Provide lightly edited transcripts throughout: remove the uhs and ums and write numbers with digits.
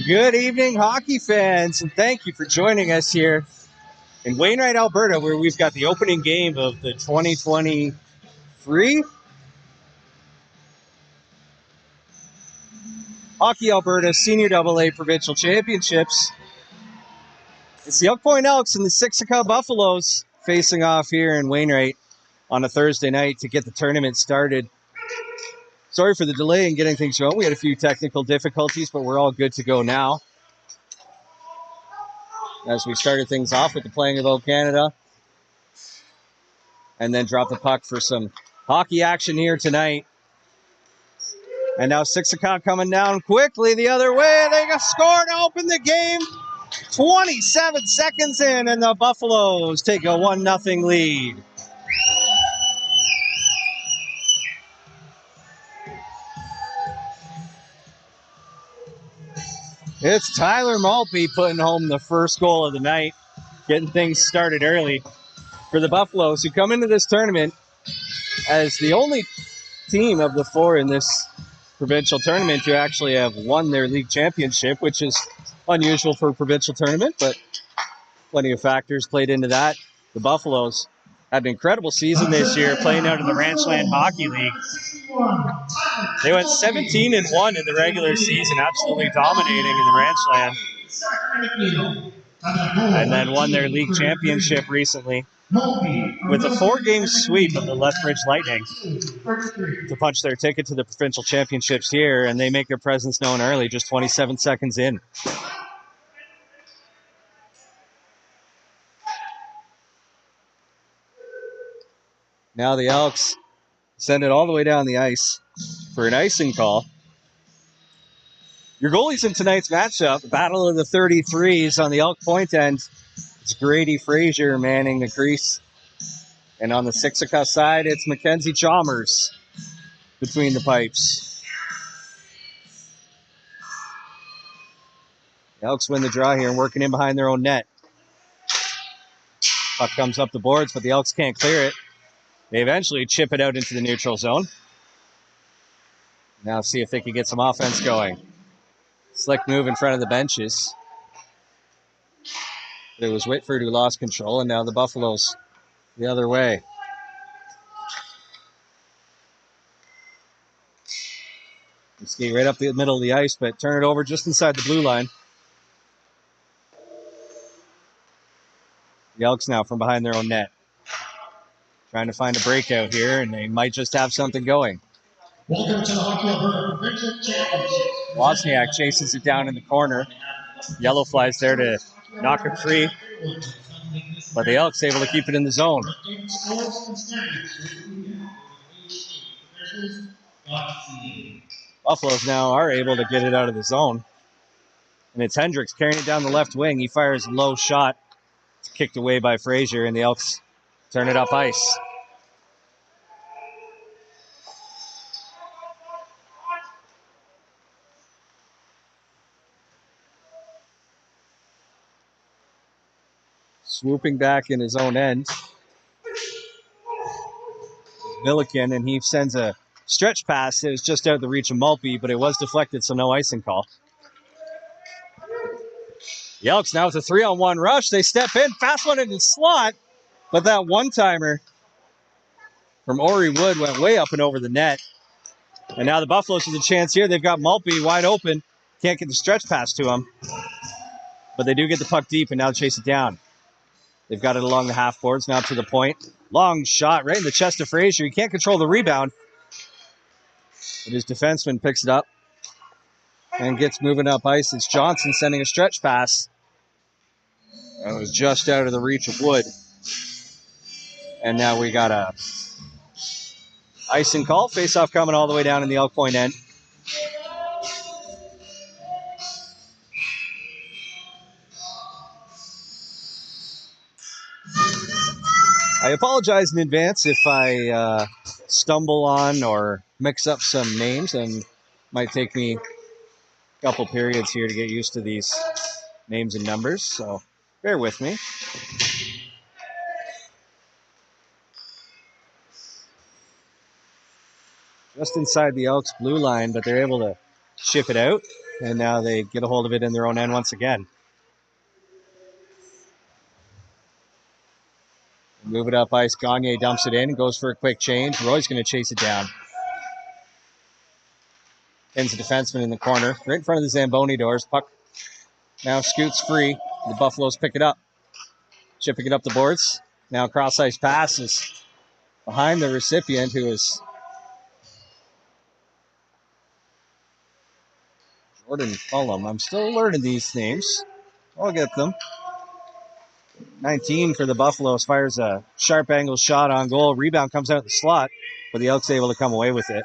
Good evening, hockey fans, and thank you for joining us here in Wainwright, Alberta, where we've got the opening game of the 2023 Hockey Alberta Senior AA Provincial Championships. It's the Elk Elks and the Sisiska Buffaloes facing off here in Wainwright on a Thursday night to get the tournament started. Sorry for the delay in getting things going. We had a few technical difficulties, but we're all good to go now. As we started things off with the playing of O Canada. And then drop the puck for some hockey action here tonight. And now Sisiska coming down quickly the other way. They got scored to open the game. 27 seconds in, and the Buffaloes take a 1-0 lead. It's Tyler Maltby putting home the first goal of the night, getting things started early for the Buffaloes, who come into this tournament as the only team of the four in this provincial tournament to actually have won their league championship, which is unusual for a provincial tournament, but plenty of factors played into that. The Buffaloes had an incredible season this year playing out in the Ranchland Hockey League. They went 17-1 in the regular season, absolutely dominating in the Ranchland. And then won their league championship recently with a 4-game sweep of the Lethbridge Lightning to punch their ticket to the provincial championships here, and they make their presence known early, just 27 seconds in. Now the Elks send it all the way down the ice for an icing call. Your goalies in tonight's matchup, Battle of the 33s on the Elk point end. It's Grady Frazier manning the crease. And on the Sisiska side, it's Mackenzie Chalmers between the pipes. The Elks win the draw here and working in behind their own net. Puck comes up the boards, but the Elks can't clear it. They eventually chip it out into the neutral zone. Now see if they can get some offense going. Slick move in front of the benches. It was Whitford who lost control, and now the Buffaloes the other way. They skate right up the middle of the ice, but turn it over just inside the blue line. The Elks now from behind their own net. Trying to find a breakout here, and they might just have something going. Welcome to the Hockey Alberta Provincial Championships. Wozniak chases it down in the corner. Yellow flies there to knock it free. But the Elks able to keep it in the zone. Buffaloes now are able to get it out of the zone. And it's Hendricks carrying it down the left wing. He fires a low shot. It's kicked away by Frazier, and the Elks turn it up ice. Swooping back in his own end. Milliken, and he sends a stretch pass. It was just out of the reach of Maltby, but it was deflected, so no icing call. The Elks now with a 3-on-1 rush. They step in, fast one into the slot, but that one-timer from Ori Wood went way up and over the net. And now the Buffaloes have a chance here. They've got Maltby wide open. Can't get the stretch pass to him. But they do get the puck deep and now chase it down. They've got it along the half boards, now to the point. Long shot right in the chest of Frazier. He can't control the rebound. But his defenseman picks it up and gets moving up ice. It's Johnson sending a stretch pass. That was just out of the reach of Wood. And now we got a icing call. Face-off coming all the way down in the Elk Point end. I apologize in advance if I stumble on or mix up some names, and might take me a couple periods here to get used to these names and numbers, so bear with me. Just inside the Elks blue line, but they're able to ship it out, and now they get a hold of it in their own end once again. Move it up ice. Gagne dumps it in and goes for a quick change. Roy's going to chase it down. Pins the defenseman in the corner, right in front of the Zamboni doors. Puck now scoots free. The Buffaloes pick it up. Chipping it up the boards. Now cross ice pass is behind the recipient, who is Jordan Cullum. I'm still learning these names. I'll get them. 19 for the Buffaloes, fires a sharp angle shot on goal. Rebound comes out the slot, but the Elks able to come away with it.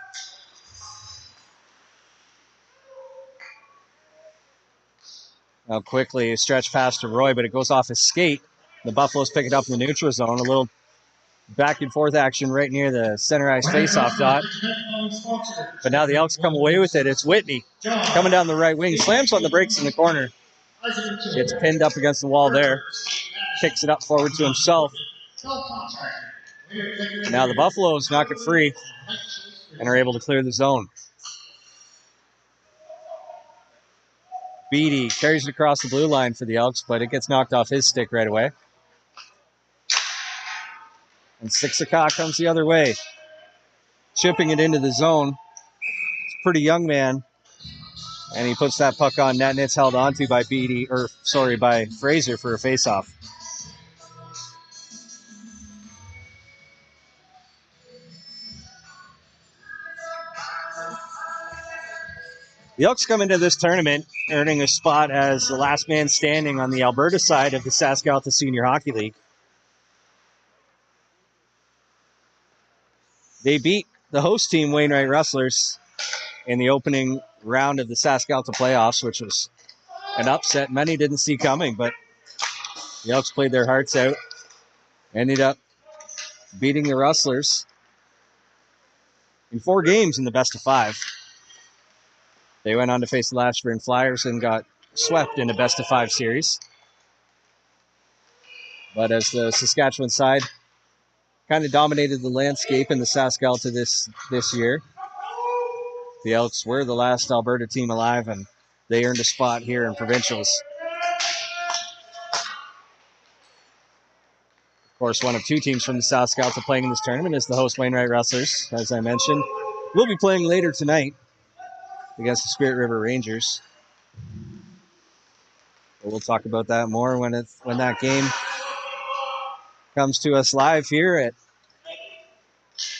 Now quickly a stretch pass to Roy, but it goes off his skate. The Buffaloes pick it up in the neutral zone. A little back and forth action right near the center ice faceoff dot. But now the Elks come away with it. It's Whitney coming down the right wing. Slams on the brakes in the corner. Gets pinned up against the wall there. Kicks it up forward to himself. Now the Buffaloes knock it free and are able to clear the zone. Beatty carries it across the blue line for the Elks, but it gets knocked off his stick right away. And Sisiska comes the other way. Chipping it into the zone. It's a pretty young man. And he puts that puck on net, and it's held onto by by Frazier for a faceoff. The Elks come into this tournament earning a spot as the last man standing on the Alberta side of the Saskatchewan Senior Hockey League. They beat the host team, Wainwright Rustlers, in the opening round of the Saskatchewan playoffs, which was an upset many didn't see coming, but the Elks played their hearts out, ended up beating the Rustlers in 4 games in the best of 5. They went on to face the Lashburn Flyers and got swept in a best of 5 series. But as the Saskatchewan side kind of dominated the landscape in the Saskatchewan this year, the Elks were the last Alberta team alive, and they earned a spot here in Provincials. Of course, one of 2 teams from the Saskatchewan playing in this tournament is the host Wainwright Rustlers, as I mentioned. We'll be playing later tonight against the Spirit River Rangers. But we'll talk about that more when that game comes to us live here at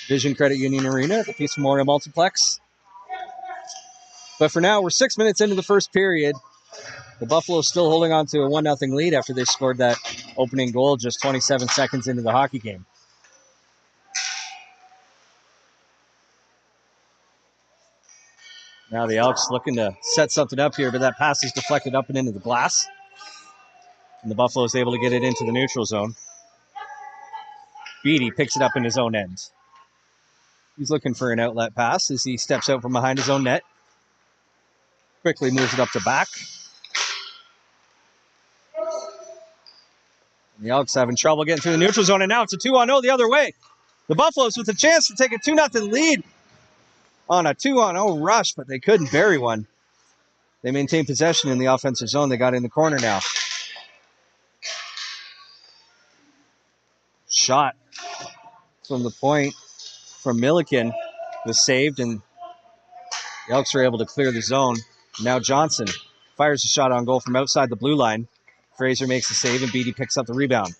Vision Credit Union Arena at the Peace Memorial Multiplex. But for now, we're 6 minutes into the first period. The Buffaloes still holding on to a 1-0 lead after they scored that opening goal just 27 seconds into the hockey game. Now the Elks looking to set something up here, but that pass is deflected up and into the glass. And the Buffaloes able to get it into the neutral zone. Beatty picks it up in his own end. He's looking for an outlet pass as he steps out from behind his own net. Quickly moves it up to back. And the Elks having trouble getting through the neutral zone, and now it's a 2-on-0 the other way. The Buffaloes with a chance to take a 2-0 lead on a 2-on-0 rush, but they couldn't bury one. They maintain possession in the offensive zone. They got in the corner now. Shot from the point from Milliken was saved, and the Elks were able to clear the zone. Now Johnson fires a shot on goal from outside the blue line. Fraser makes the save, and Beatty picks up the rebound.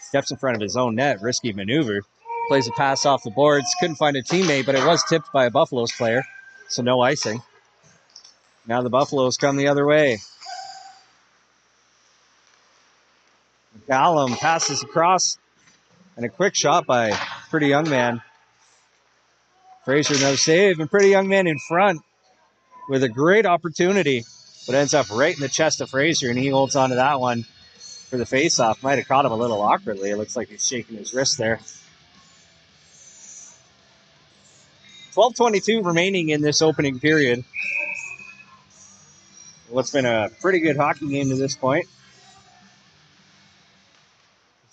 Steps in front of his own net. Risky maneuver. Plays a pass off the boards. Couldn't find a teammate, but it was tipped by a Buffaloes player, so no icing. Now the Buffaloes come the other way. Gallum passes across, and a quick shot by Pretty Young Man. Fraser no save, and Pretty Young Man in front with a great opportunity, but ends up right in the chest of Fraser, and he holds on to that one for the faceoff. Might have caught him a little awkwardly. It looks like he's shaking his wrist there. 12:22 remaining in this opening period. What's been a pretty good hockey game to this point.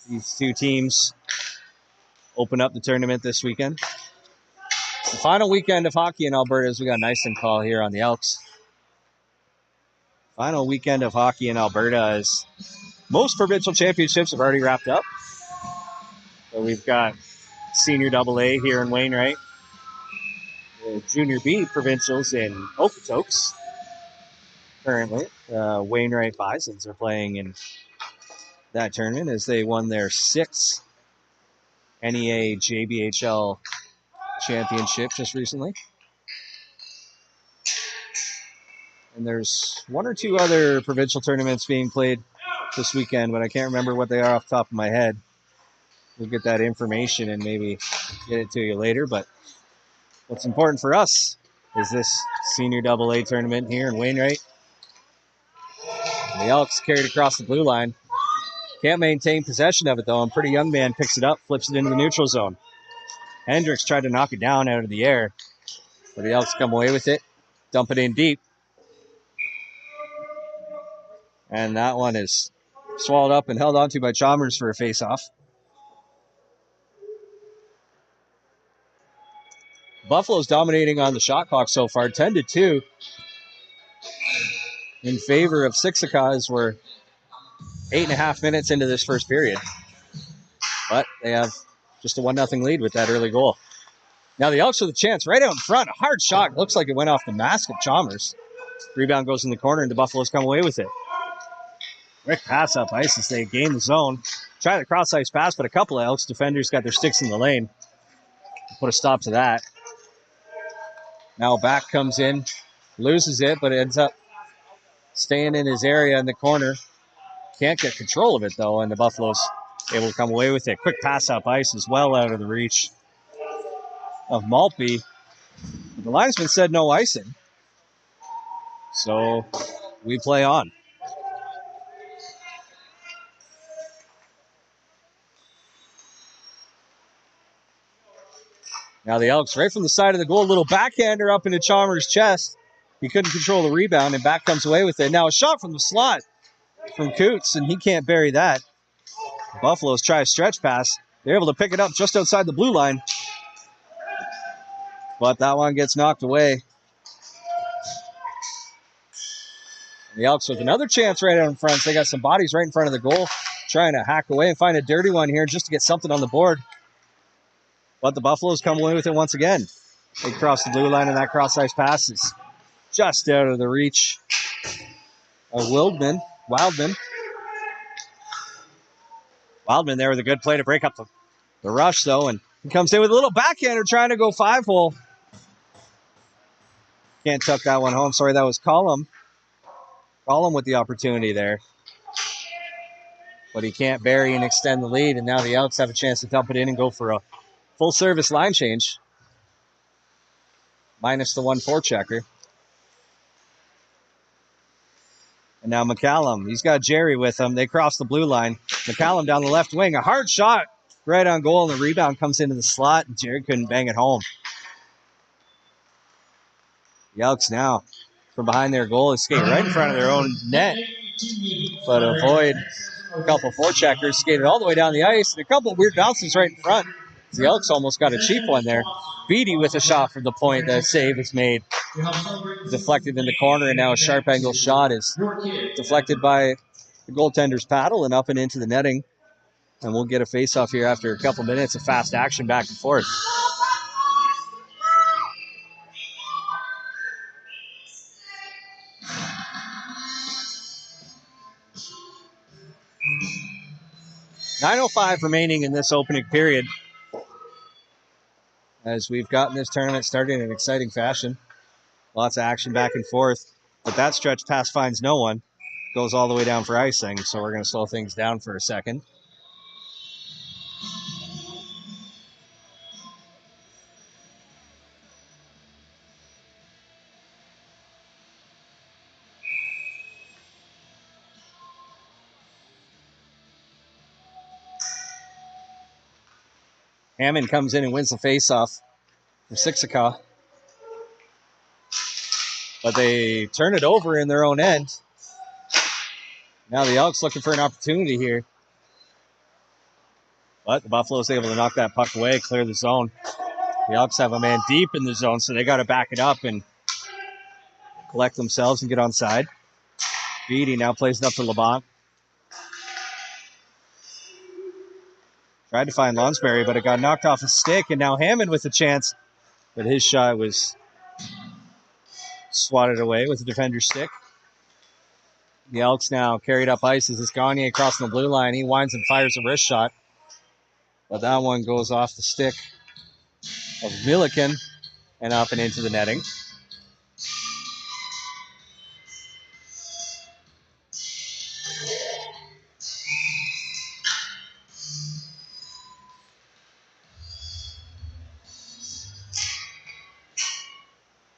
These two teams open up the tournament this weekend. The final weekend of hockey in Alberta as we got an icing call here on the Elks. Final weekend of hockey in Alberta as most provincial championships have already wrapped up. So we've got Senior AA here in Wainwright. The Junior B provincials in Okotoks. Currently, Wainwright Bisons are playing in that tournament as they won their 6th NEA JBHL championship just recently. And there's 1 or 2 other provincial tournaments being played this weekend, but I can't remember what they are off the top of my head. We'll get that information and maybe get it to you later. But what's important for us is this Senior AA tournament here in Wainwright. The Elks carried across the blue line. Can't maintain possession of it, though. And Pretty Young Man picks it up, flips it into the neutral zone. Hendricks tried to knock it down out of the air, but the Elks come away with it, dump it in deep. And that one is swallowed up and held onto by Chalmers for a face-off. Buffalo's dominating on the shot clock so far, 10-2 in favor of Sisiska as we're 8.5 minutes into this first period. But they have just a 1-0 lead with that early goal. Now the Elks with a chance right out in front. A hard shot. Looks like it went off the mask of Chalmers. Rebound goes in the corner, and the Buffaloes come away with it. Quick pass up ice as they gain the zone. Try the cross-ice pass, but a couple of Elks defenders got their sticks in the lane. Put a stop to that. Now back comes in. Loses it, but it ends up staying in his area in the corner. Can't get control of it, though, and the Buffaloes able to come away with it. Quick pass up ice is well out of the reach of Maltby. The linesman said no icing. So we play on. Now the Elks right from the side of the goal. A little backhander up into Chalmers' chest. He couldn't control the rebound, and back comes away with it. Now a shot from the slot from Coots, and he can't bury that. Buffaloes try a stretch pass. They're able to pick it up just outside the blue line. But that one gets knocked away. And the Elks with another chance right out in front. They got some bodies right in front of the goal, trying to hack away and find a dirty one here just to get something on the board. But the Buffaloes come away with it once again. They cross the blue line, and that cross-ice pass is just out of the reach of Wildman. Wildman there with a good play to break up the rush, though, and he comes in with a little backhander trying to go 5-hole. Can't tuck that one home. Sorry, that was Collum. Column with the opportunity there. But he can't bury and extend the lead, and now the Elks have a chance to dump it in and go for a full-service line change. Minus the 1-4 checker. And now McCallum, he's got Jerry with him. They cross the blue line. McCallum down the left wing, a hard shot right on goal, and the rebound comes into the slot, and Jerry couldn't bang it home. The Elks now, from behind their goal, escape right in front of their own net, but avoid a couple forecheckers, skated all the way down the ice, and a couple weird bounces right in front. The Elks almost got a cheap one there. Beatty with a shot from the point. The save is made. Deflected in the corner, and now a sharp angle shot is deflected by the goaltender's paddle and up and into the netting. And we'll get a face-off here after a couple minutes of fast action back and forth. .905 remaining in this opening period, as we've gotten this tournament started in an exciting fashion. Lots of action back and forth. But that stretch pass finds no one. Goes all the way down for icing, so we're going to slow things down for a second. Hammond comes in and wins the faceoff for Sisiska. But they turn it over in their own end. Now the Elks looking for an opportunity here. But the Buffalo's able to knock that puck away, clear the zone. The Elks have a man deep in the zone, so they got to back it up and collect themselves and get onside. Beatty now plays it up to LeBlanc. Tried to find Lonsberry, but it got knocked off his stick, and now Hammond with a chance. But his shot was swatted away with the defender's stick. The Elks now carried up ice as it's Gagne crossing the blue line. He winds and fires a wrist shot. But that one goes off the stick of Milliken and up and into the netting.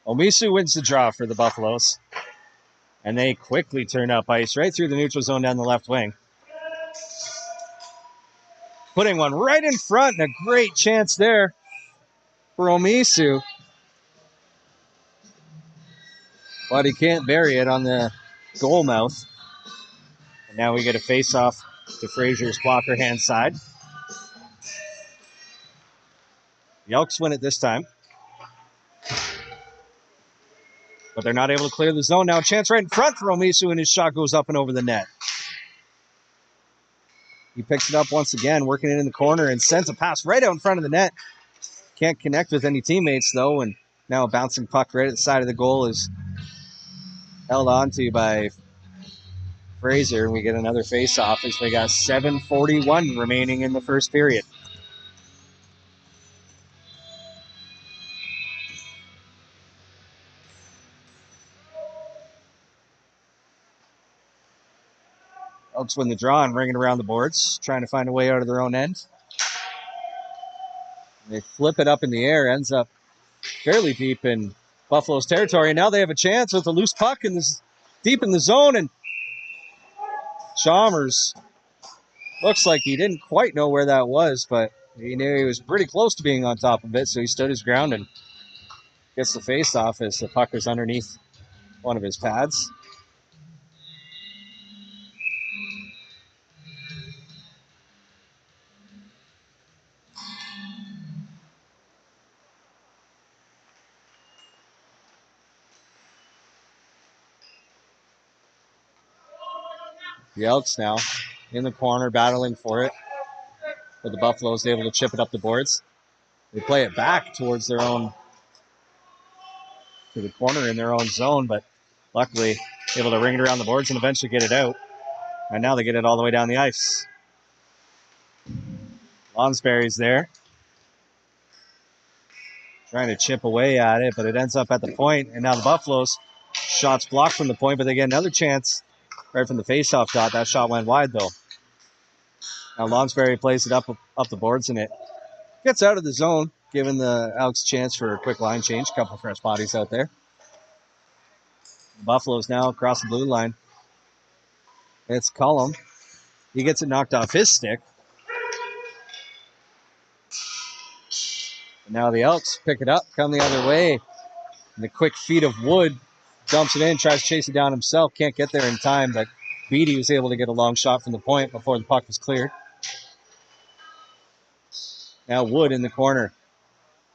Omisu wins the draw for the Buffaloes. And they quickly turn up ice right through the neutral zone down the left wing. Putting one right in front, and a great chance there for Omisu. But he can't bury it on the goal mouth. And now we get a face-off to Frazier's blocker hand side. The Elks win it this time. But they're not able to clear the zone. Now a chance right in front for Omisu, and his shot goes up and over the net. He picks it up once again, working it in the corner, and sends a pass right out in front of the net. Can't connect with any teammates, though, and now a bouncing puck right at the side of the goal is held onto by Fraser, and we get another face-off as we got 7:41 remaining in the first period. Elks win the draw and ringing around the boards, trying to find a way out of their own end. They flip it up in the air, ends up fairly deep in Buffalo's territory. And now they have a chance with a loose puck in this, deep in the zone. And Chalmers looks like he didn't quite know where that was, but he knew he was pretty close to being on top of it, so he stood his ground and gets the face-off as the puck is underneath one of his pads. The Elks now in the corner battling for it, but the Buffalo's able to chip it up the boards. They play it back towards their own, to the corner in their own zone, but luckily able to ring it around the boards and eventually get it out. And now they get it all the way down the ice. Lonsberry's there, trying to chip away at it, but it ends up at the point, and now the Buffaloes Shots blocked from the point, but they get another chance right from the faceoff dot. That shot went wide, though. Now Lonsberry plays it up the boards, and it gets out of the zone, giving the Elks chance for a quick line change. A couple fresh bodies out there. The Buffaloes now across the blue line. It's Cullum. He gets it knocked off his stick. And now the Elks pick it up, come the other way. And the quick feet of Wood dumps it in, tries to chase it down himself. Can't get there in time, but Beatty was able to get a long shot from the point before the puck was cleared. Now Wood in the corner.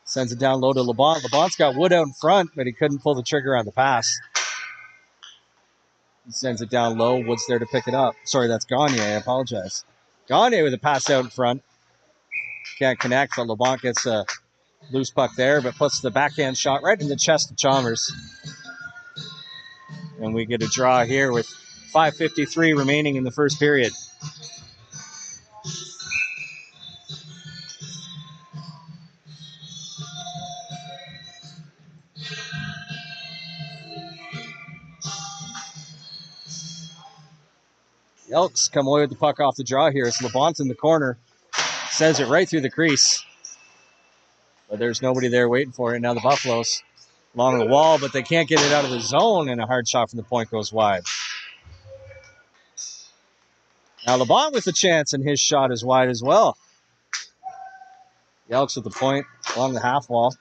Sends it down low to LeBon. LeBon's got Wood out in front, but he couldn't pull the trigger on the pass. He sends it down low. Wood's there to pick it up. Sorry, that's Gagne. I apologize. Gagne with a pass out in front. Can't connect, but LeBon gets a loose puck there, but puts the backhand shot right in the chest of Chalmers. And we get a draw here with 5:53 remaining in the first period. The Elks come away with the puck off the draw here. It's LeBont in the corner. Sends it right through the crease. But there's nobody there waiting for it. Now the Buffaloes along the wall, but they can't get it out of the zone, and a hard shot from the point goes wide. Now LeBont with a chance, and his shot is wide as well. The Elks with the point along the half wall.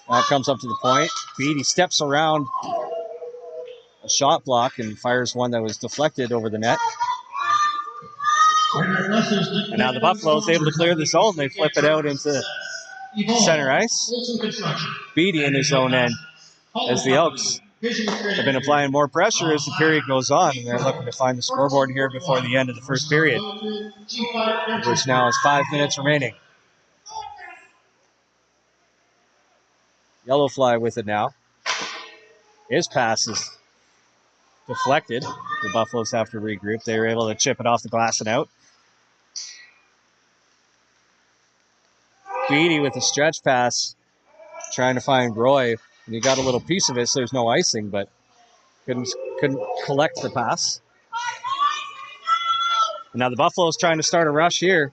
Now it comes up to the point. Beatty steps around a shot block and fires one that was deflected over the net. And now the Buffaloes able to clear the zone. They flip it out into center ice. Beatty in his own end as the Elks have been applying more pressure as the period goes on, and they're looking to find the scoreboard here before the end of the first period, which now is 5 minutes remaining. Yellowfly with it now. His pass is deflected. The Buffaloes have to regroup. They were able to chip it off the glass and out. Beatty with a stretch pass, trying to find Roy. And he got a little piece of it, so there's no icing, but couldn't collect the pass. And now the Buffaloes trying to start a rush here.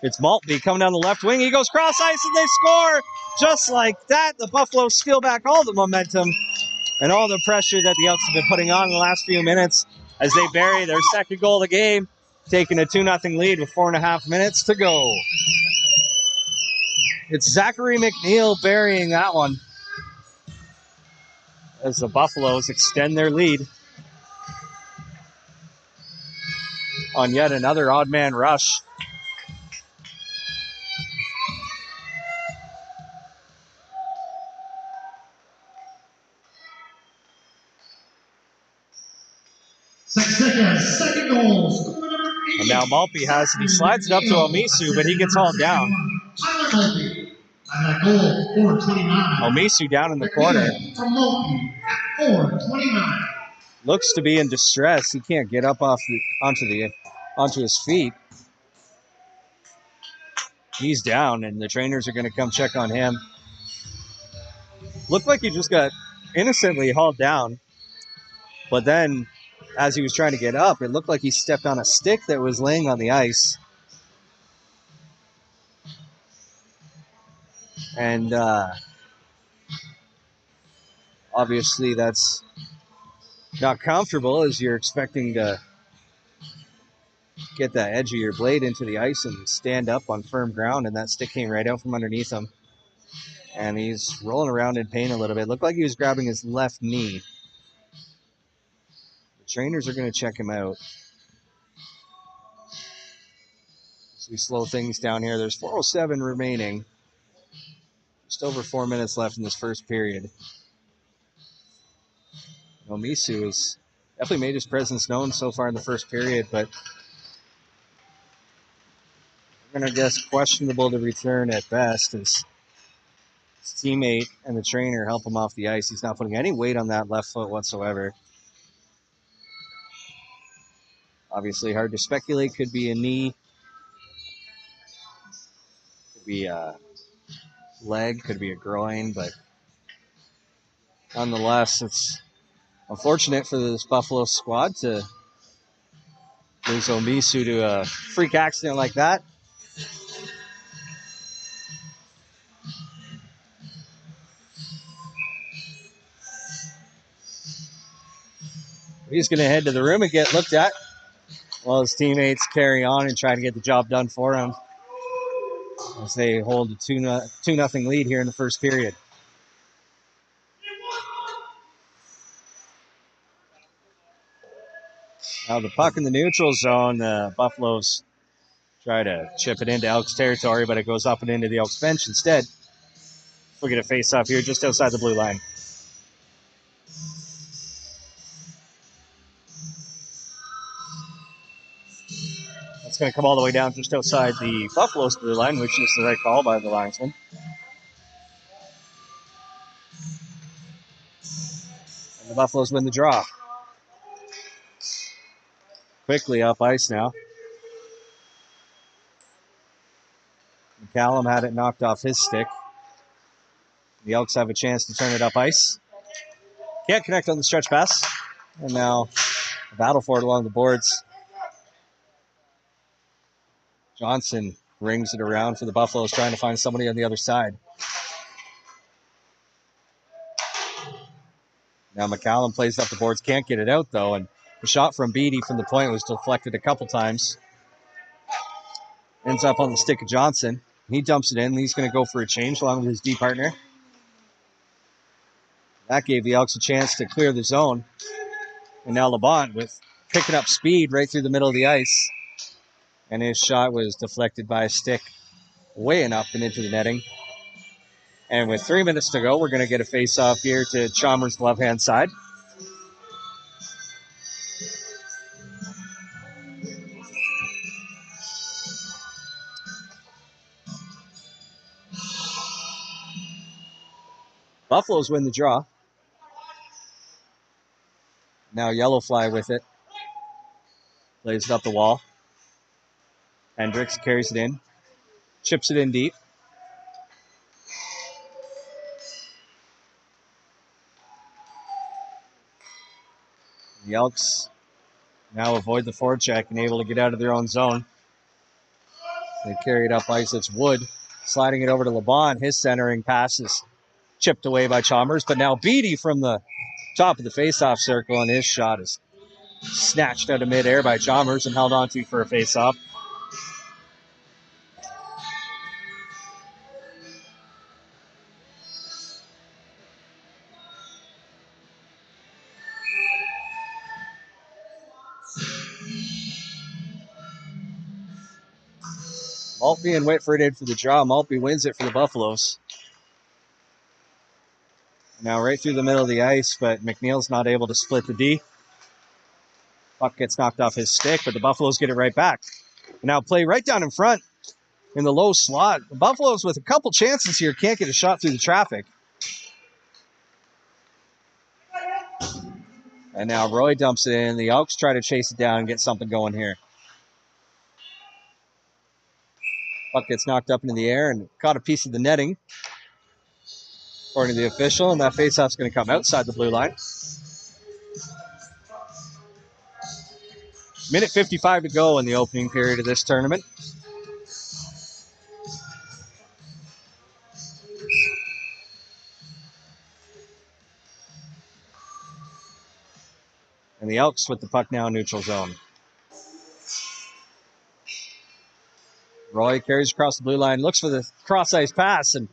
It's Maltby coming down the left wing. He goes cross ice and they score. Just like that, the Buffaloes steal back all the momentum and all the pressure that the Elks have been putting on in the last few minutes as they bury their second goal of the game, taking a 2-0 lead with 4.5 minutes to go. It's Zachary McNeil burying that one as the Buffaloes extend their lead on yet another odd man rush. Second goal. And now Maltby has it. He slides it up to Omisu, but he gets hauled down. Tyler Maltby. And that goal, 4:29. Omisu down in the corner. From Maltby at 4:29. Looks to be in distress. He can't get up onto his feet. He's down, and the trainers are going to come check on him. Looked like he just got innocently hauled down. But then, as he was trying to get up, it looked like he stepped on a stick that was laying on the ice. And obviously that's not comfortable as you're expecting to get that edge of your blade into the ice and stand up on firm ground, and that stick came right out from underneath him. And he's rolling around in pain a little bit. Looked like he was grabbing his left knee. The trainers are going to check him out. As we slow things down here, there's 4:07 remaining. Just over 4 minutes left in this first period. Omisu has definitely made his presence known so far in the first period, but I'm going to guess questionable to return at best as his teammate and the trainer help him off the ice. He's not putting any weight on that left foot whatsoever. Obviously hard to speculate. Could be a knee. Could be a leg. Could be a groin, but nonetheless, it's Unfortunate for this Buffalo squad to lose Omisu to a freak accident like that. He's going to head to the room and get looked at while his teammates carry on and try to get the job done for him as they hold a 2-0 lead here in the first period. Now the puck in the neutral zone, the Buffaloes try to chip it into Elks territory, but it goes up and into the Elks bench instead. We'll get a face-off here just outside the blue line. That's going to come all the way down just outside the Buffalo's blue line, which is the right call by the linesman. And the Buffaloes win the draw. Quickly up ice now. McCallum had it knocked off his stick. The Elks have a chance to turn it up ice. Can't connect on the stretch pass. And now a battle for it along the boards. Johnson rings it around for the Buffaloes, trying to find somebody on the other side. Now McCallum plays up the boards, can't get it out though, and the shot from Beatty from the point was deflected a couple times. Ends up on the stick of Johnson. He dumps it in. He's going to go for a change along with his D partner. That gave the Elks a chance to clear the zone. And now LeBon with picking up speed right through the middle of the ice. And his shot was deflected by a stick way up and into the netting. And with 3 minutes to go, we're going to get a face-off here to Chalmers' left-hand side. Buffaloes win the draw. Now Yellowfly with it. Lays it up the wall. Hendricks carries it in. Chips it in deep. The Elks now avoid the forecheck and able to get out of their own zone. They carry it up ice. It's Wood sliding it over to LeBon. His centering pass is chipped away by Chalmers, but now Beatty from the top of the face-off circle, and his shot is snatched out of midair by Chalmers and held onto for a face-off. Maltby and Whitford in for the draw. Maltby wins it for the Buffaloes. Now right through the middle of the ice, but McNeil's not able to split the D. Puck gets knocked off his stick, but the Buffaloes get it right back. And now play right down in front in the low slot. The Buffaloes with a couple chances here can't get a shot through the traffic. And now Roy dumps it in. The Elks try to chase it down and get something going here. Puck gets knocked up into the air and caught a piece of the netting, according to the official, and that faceoff's going to come outside the blue line. Minute 55 to go in the opening period of this tournament. And the Elks with the puck now in neutral zone. Roy carries across the blue line, looks for the cross-ice pass, and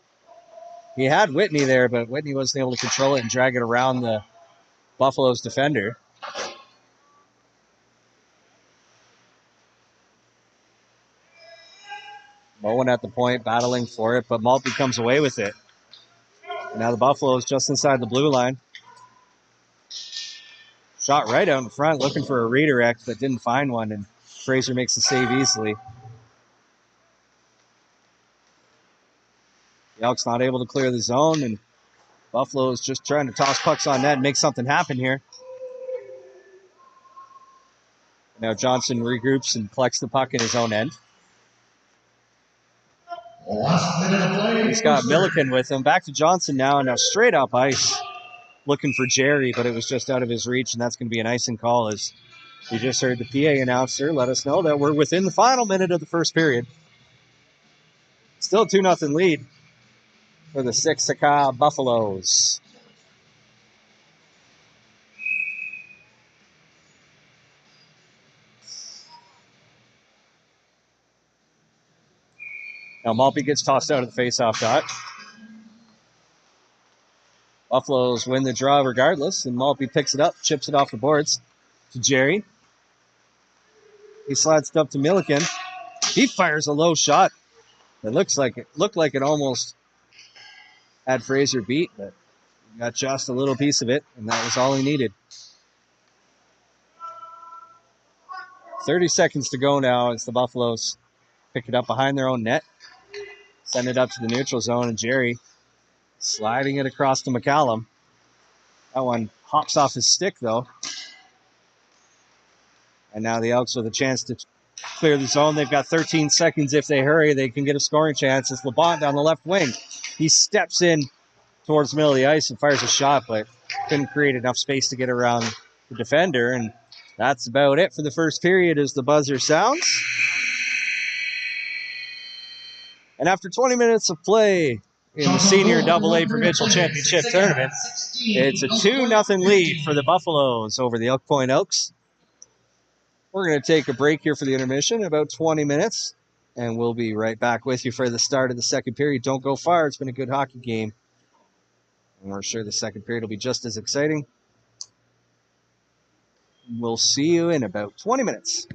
he had Whitney there, but Whitney wasn't able to control it and drag it around the Buffalo's defender. Bowen at the point, battling for it, but Maltby comes away with it. And now the Buffaloes just inside the blue line. Shot right out in front, looking for a redirect, but didn't find one, and Fraser makes the save easily. The Elks not able to clear the zone, and Buffalo is just trying to toss pucks on net and make something happen here. Now Johnson regroups and collects the puck in his own end. He's got Milliken with him. Back to Johnson now, and now straight up ice looking for Jerry, but it was just out of his reach, and that's going to be an icing call as we just heard the PA announcer let us know that we're within the final minute of the first period. Still 2-0 lead for the Sisiska Buffaloes. Now Maltby gets tossed out of the faceoff dot. Buffaloes win the draw regardless, and Maltby picks it up, chips it off the boards to Jerry. He slides it up to Milliken. He fires a low shot. It looked like it almost had Fraser beat, but got just a little piece of it, and that was all he needed. 30 seconds to go now as the Buffaloes pick it up behind their own net, send it up to the neutral zone, and Jerry sliding it across to McCallum. That one hops off his stick, though. And now the Elks with a chance to clear the zone. They've got 13 seconds. If they hurry, they can get a scoring chance. It's LeBont down the left wing. He steps in towards the middle of the ice and fires a shot, but couldn't create enough space to get around the defender. And that's about it for the first period as the buzzer sounds. And after 20 minutes of play in the Senior AA Provincial Championship Tournament, it's a 2-0 lead for the Buffaloes over the Elk Point Elks. We're going to take a break here for the intermission, about 20 minutes, and we'll be right back with you for the start of the second period. Don't go far. It's been a good hockey game, and we're sure the second period will be just as exciting. We'll see you in about 20 minutes.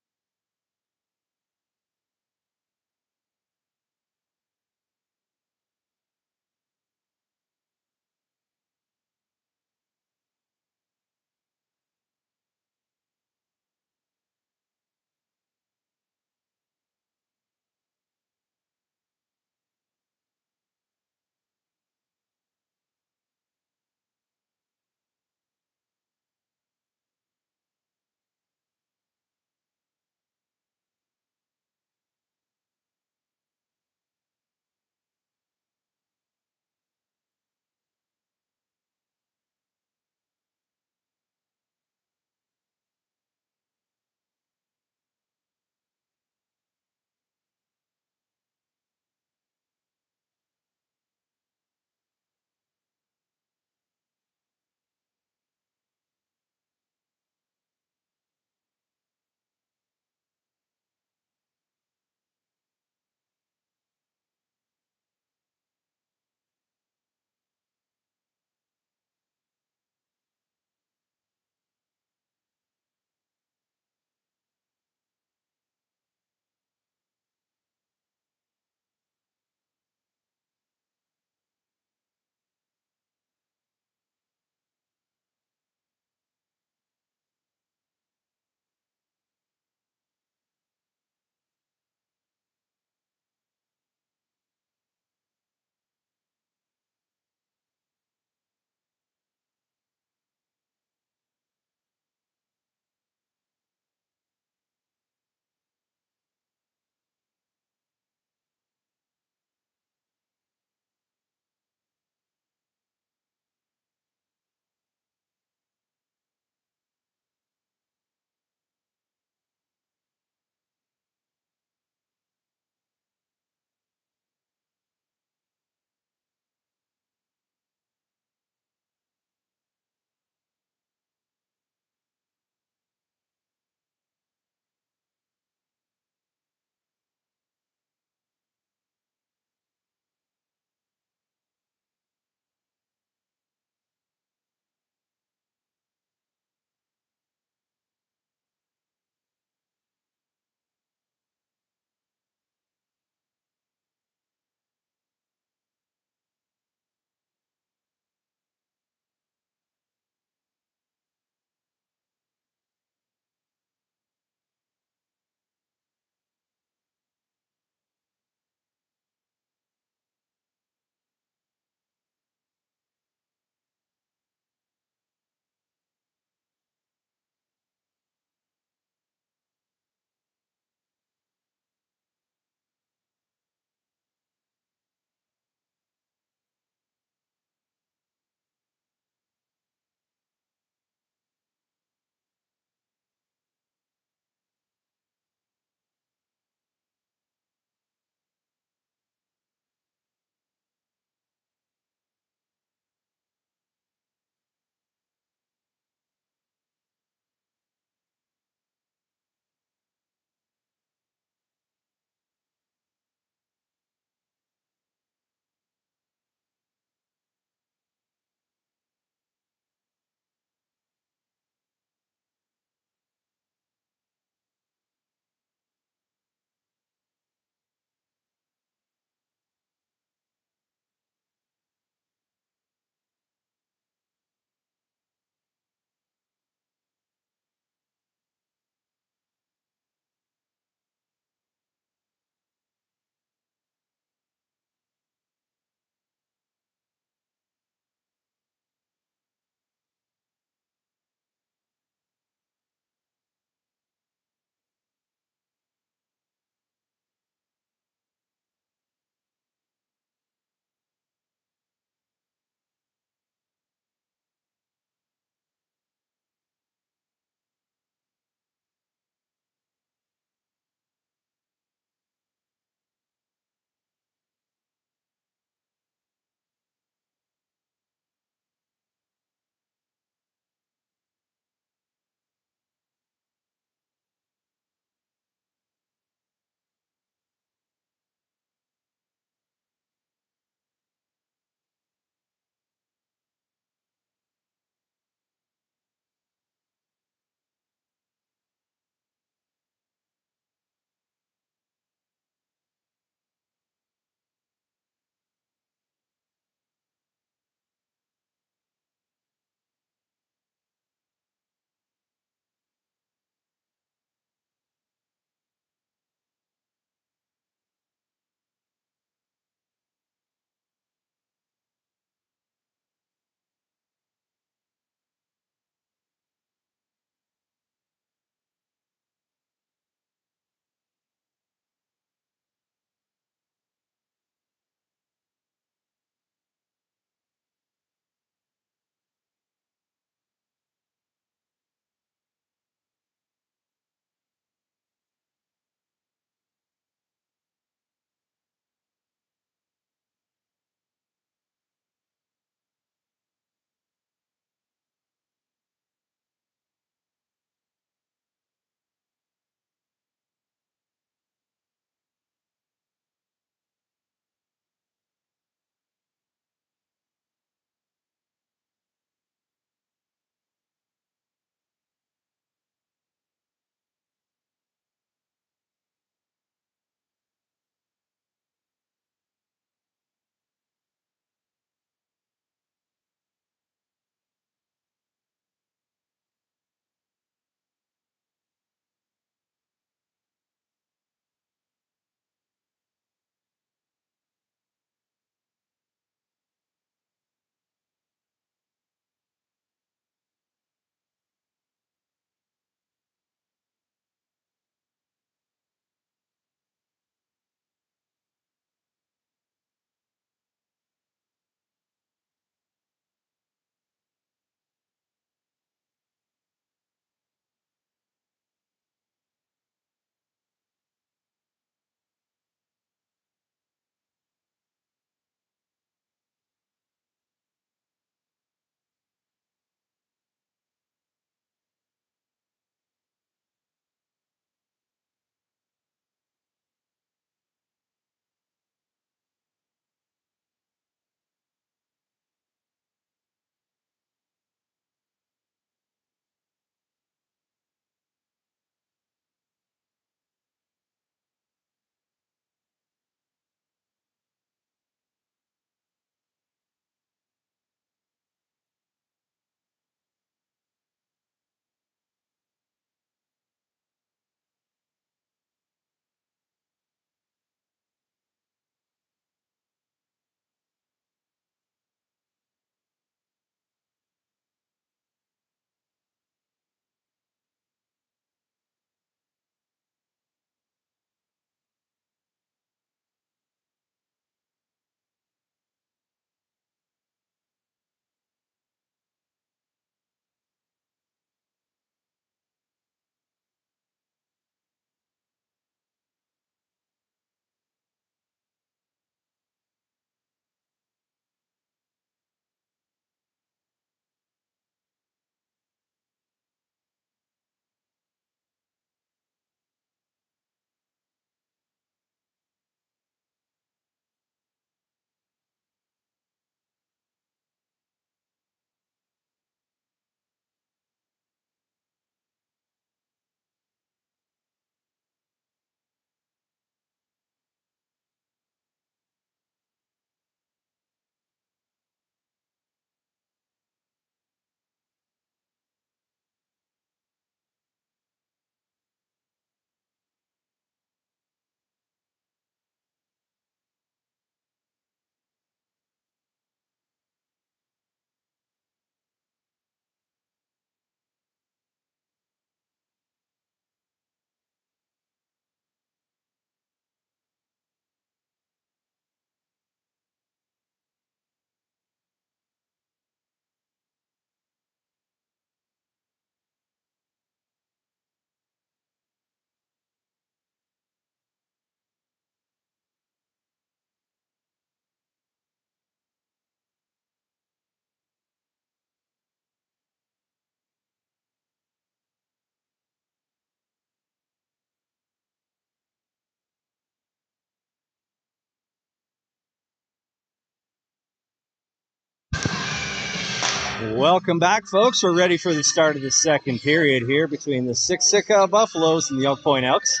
Welcome back, folks. We're ready for the start of the second period here between the Sisiska Buffaloes and the Elk Point Elks.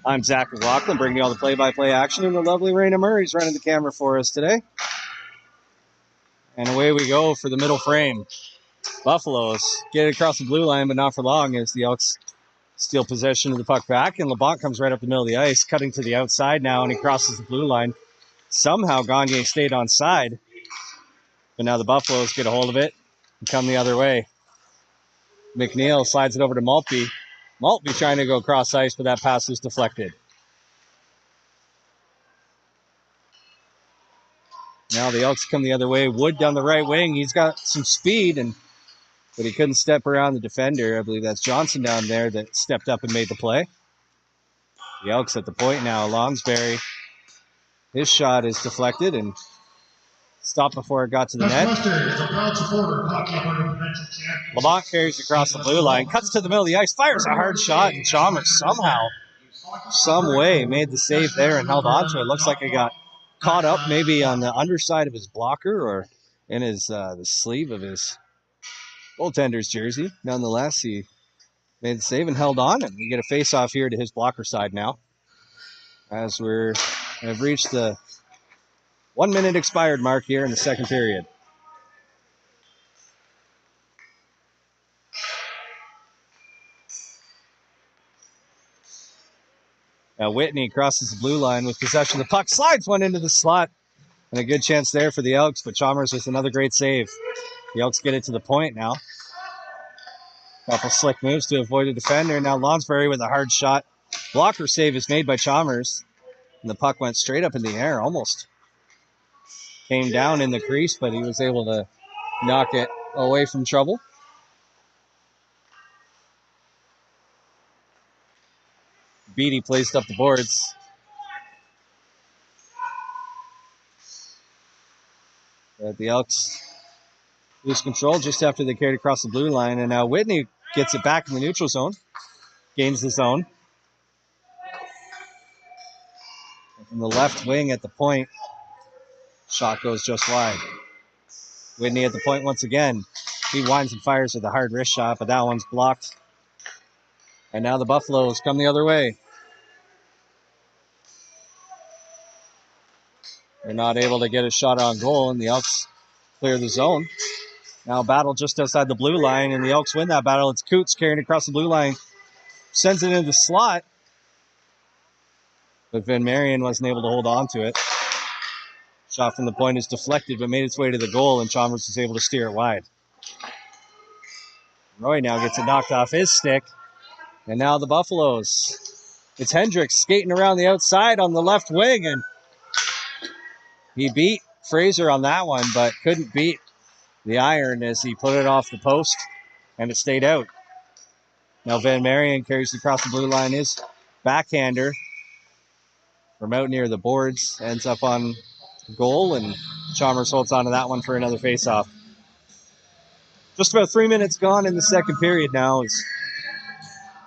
I'm Zach McLaughlin, bringing you all the play-by-play action, and the lovely Raina Murray's running the camera for us today. And away we go for the middle frame. Buffaloes get it across the blue line, but not for long as the Elks steal possession of the puck back, and LeBlanc comes right up the middle of the ice, cutting to the outside now, and he crosses the blue line. Somehow Gagne stayed on side, but now the Buffaloes get a hold of it and come the other way. McNeil slides it over to Maltby. Maltby trying to go cross ice, but that pass is deflected. Now the Elks come the other way. Wood down the right wing. He's got some speed, but he couldn't step around the defender. I believe that's Johnson down there that stepped up and made the play. The Elks at the point now. Lonsberry, his shot is deflected and stopped before it got to the net. LeBlanc carries across the blue line, cuts to the middle of the ice, fires a hard shot, and Chalmers somehow, some way, made the save there and held on to it. Looks like it got caught up maybe on the underside of his blocker or in his the sleeve of his goaltender's jersey. Nonetheless, he made the save and held on, and we get a face-off here to his blocker side now as have reached the 1 minute expired mark here in the second period. Now Whitney crosses the blue line with possession of the puck, slides one into the slot, and a good chance there for the Elks, but Chalmers with another great save. The Elks get it to the point now. Couple slick moves to avoid a defender. Now Lonsberry with a hard shot. Blocker save is made by Chalmers, and the puck went straight up in the air, almost came down in the crease, but he was able to knock it away from trouble. Beatty placed up the boards. But the Elks lose control just after they carried across the blue line, and now Whitney gets it back in the neutral zone, gains the zone. And from the left wing at the point, shot goes just wide. Whitney at the point once again. He winds and fires with a hard wrist shot, but that one's blocked. And now the Buffaloes come the other way. They're not able to get a shot on goal, and the Elks clear the zone. Now a battle just outside the blue line, and the Elks win that battle. It's Coots carrying across the blue line, sends it into the slot, but Van Marion wasn't able to hold on to it. Shot from the point is deflected, but made its way to the goal, and Chalmers was able to steer it wide. Roy now gets it knocked off his stick, and now the Buffaloes. It's Hendricks skating around the outside on the left wing, and he beat Fraser on that one, but couldn't beat the iron as he put it off the post, and it stayed out. Now Van Marion carries across the blue line. His backhander from out near the boards ends up on goal, and Chalmers holds on to that one for another faceoff. Just about 3 minutes gone in the second period now as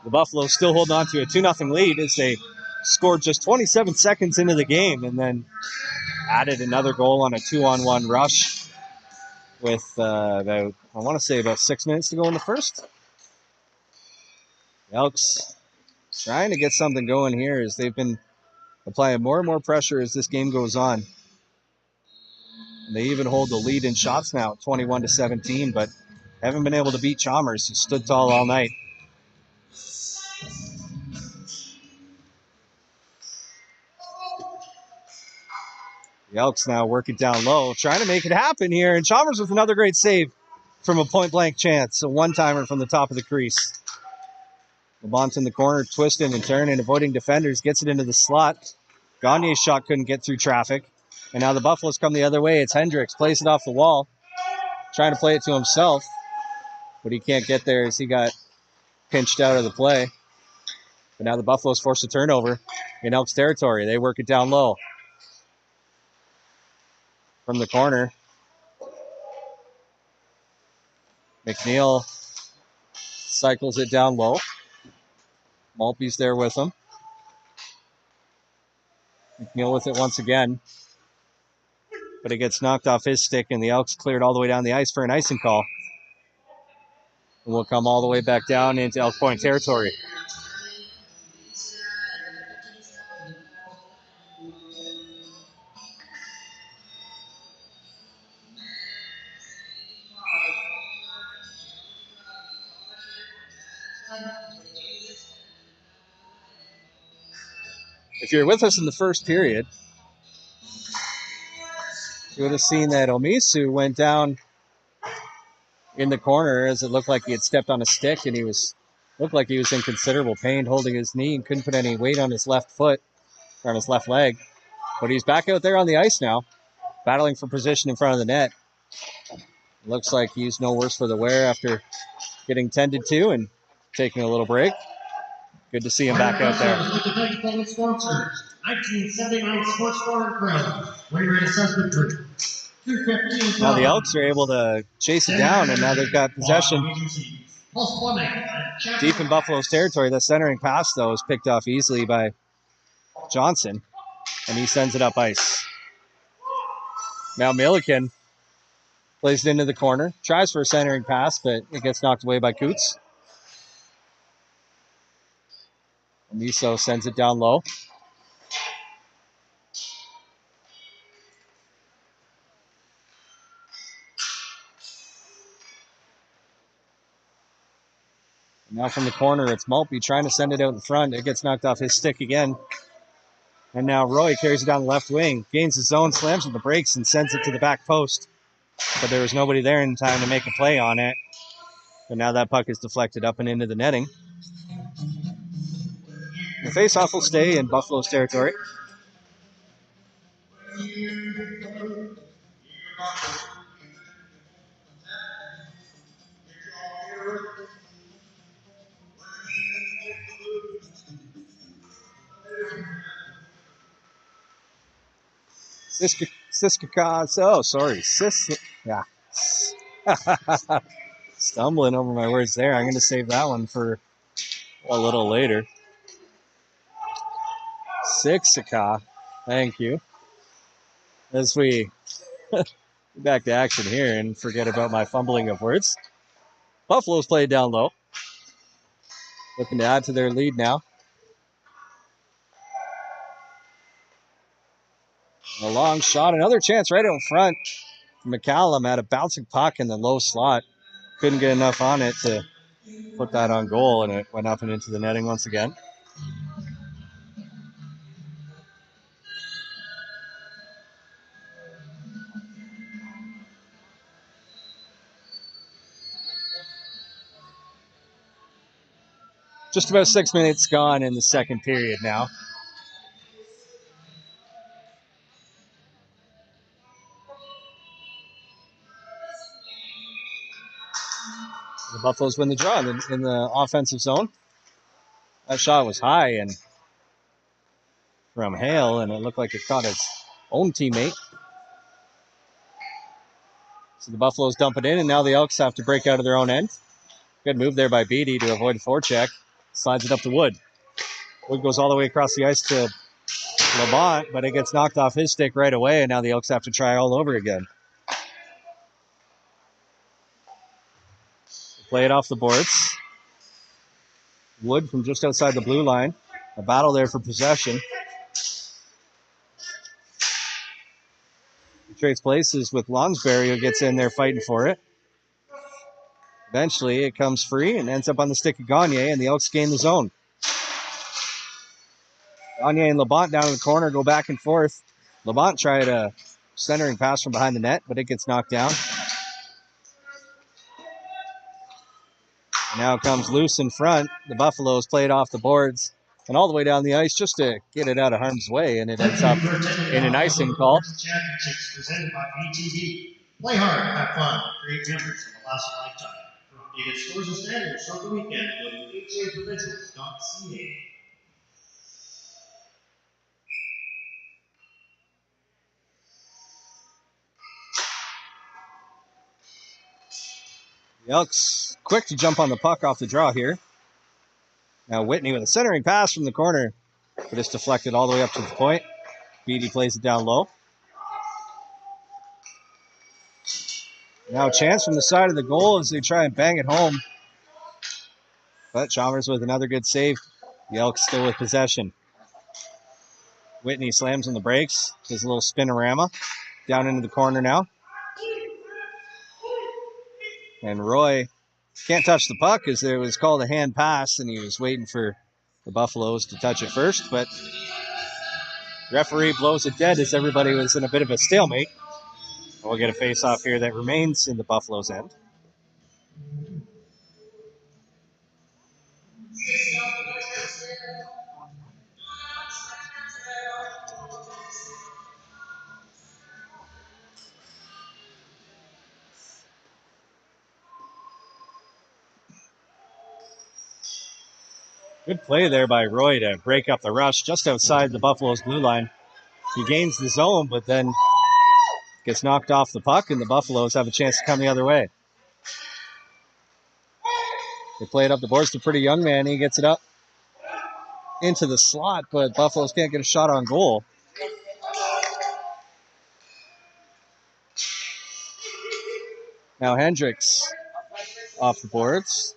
the Buffaloes still hold on to a 2-0 lead as they scored just 27 seconds into the game and then added another goal on a 2-on-1 rush with about 6 minutes to go in the first. The Elks trying to get something going here as they've been applying more and more pressure as this game goes on. And they even hold the lead in shots now at 21-17, but haven't been able to beat Chalmers, who stood tall all night. The Elks now work it down low, trying to make it happen here, and Chalmers with another great save from a point-blank chance, a one-timer from the top of the crease. LeBlanc in the corner, twisting and turning, avoiding defenders, gets it into the slot. Gagne's shot couldn't get through traffic, and now the Buffaloes come the other way. It's Hendricks, plays it off the wall, trying to play it to himself, but he can't get there as he got pinched out of the play. But now the Buffaloes force a turnover in Elks territory. They work it down low. From the corner, McNeil cycles it down low. Maltby's there with him. McNeil with it once again. but it gets knocked off his stick, and the Elks cleared all the way down the ice for an icing call. And we'll come all the way back down into Elk Point territory. If you're with us in the first period, you would have seen that Omisu went down in the corner as it looked like he had stepped on a stick, and looked like he was in considerable pain holding his knee and couldn't put any weight on his left foot or on his left leg. But he's back out there on the ice now, battling for position in front of the net. Looks like he's no worse for the wear after getting tended to and taking a little break. Good to see him back out there. 1979 Sports Bar Grill. Winner assessment for 215. Now the Elks are able to chase it down, and now they've got possession deep in Buffalo's territory. The centering pass, though, is picked off easily by Johnson, and he sends it up ice. Now Milliken plays it into the corner, tries for a centering pass, but it gets knocked away by Coots. Miso sends it down low. Now from the corner, it's Maltby trying to send it out in front. It gets knocked off his stick again. And now Roy carries it down the left wing, gains his zone, slams with the brakes, and sends it to the back post. But there was nobody there in time to make a play on it. And now that puck is deflected up and into the netting. The faceoff will stay in Buffalo's territory. Sisiska. Oh, sorry. Yeah. Stumbling over my words there. I'm going to save that one for a little later. Sisiska. Thank you. As we get back to action here and forget about my fumbling of words. Buffalo's played down low. Looking to add to their lead now. A long shot. Another chance right out front. McCallum had a bouncing puck in the low slot. Couldn't get enough on it to put that on goal, and it went up and into the netting once again. Just about 6 minutes gone in the second period now. The Buffaloes win the draw in the offensive zone. That shot was high and from Hale, and it looked like it caught his own teammate. So the Buffaloes dump it in, and now the Elks have to break out of their own end. Good move there by Beatty to avoid a forecheck. Slides it up to Wood. Wood goes all the way across the ice to Lamont, but it gets knocked off his stick right away, and now the Elks have to try all over again. Play it off the boards. Wood from just outside the blue line. A battle there for possession. He trades places with Lonsberry, who gets in there fighting for it. Eventually, it comes free and ends up on the stick of Gagne, and the Elks gain the zone. Gagne and Labont down in the corner go back and forth. Labont tried a centering pass from behind the net, but it gets knocked down. And now it comes loose in front. The Buffaloes play it off the boards and all the way down the ice just to get it out of harm's way, and it ends up in an icing call. Championships presented by ATV. Play hard, have fun, create memories that will last a lifetime. For updated scores and standings from the weekend, go to hjprovincials.ca. The Elks quick to jump on the puck off the draw here. Now Whitney with a centering pass from the corner, but it's deflected all the way up to the point. Beatty plays it down low. Now a chance from the side of the goal as they try and bang it home. But Chalmers with another good save. The Elks still with possession. Whitney slams on the brakes. His little spinorama down into the corner now. And Roy can't touch the puck as there was called a hand pass, and he was waiting for the Buffaloes to touch it first. But referee blows it dead as everybody was in a bit of a stalemate. And we'll get a face-off here that remains in the Buffaloes' end. Good play there by Roy to break up the rush just outside the Buffaloes' blue line. He gains the zone, but then gets knocked off the puck, and the Buffaloes have a chance to come the other way. They play it up the boards to Pretty Young Man. He gets it up into the slot, but Buffaloes can't get a shot on goal. Now Hendricks off the boards.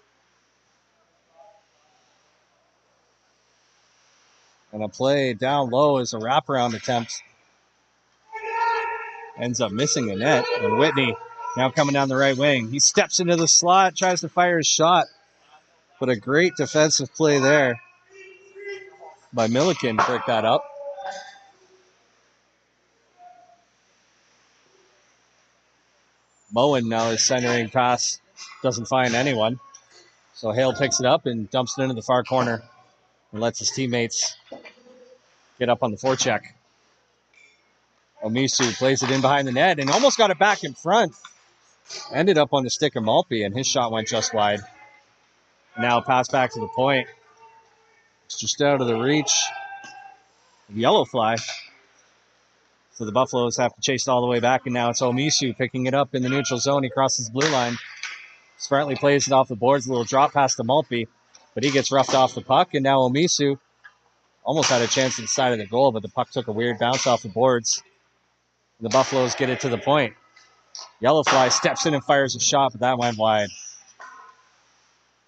And a play down low is a wraparound attempt. Ends up missing the net. And Whitney now coming down the right wing. He steps into the slot, tries to fire his shot. But a great defensive play there by Milliken to break that up. Moen now is centering pass. Doesn't find anyone. So Hale picks it up and dumps it into the far corner and lets his teammates get up on the forecheck. Omisu plays it in behind the net and almost got it back in front. Ended up on the stick of Maltby, and his shot went just wide. Now pass back to the point. It's just out of the reach of Yellow Fly. So the Buffaloes have to chase it all the way back, and now it's Omisu picking it up in the neutral zone. He crosses the blue line. Smartly plays it off the boards. A little drop pass to Maltby, but he gets roughed off the puck, and now Omisu almost had a chance at the side of the goal, but the puck took a weird bounce off the boards. The Buffaloes get it to the point. Yellowfly steps in and fires a shot, but that went wide.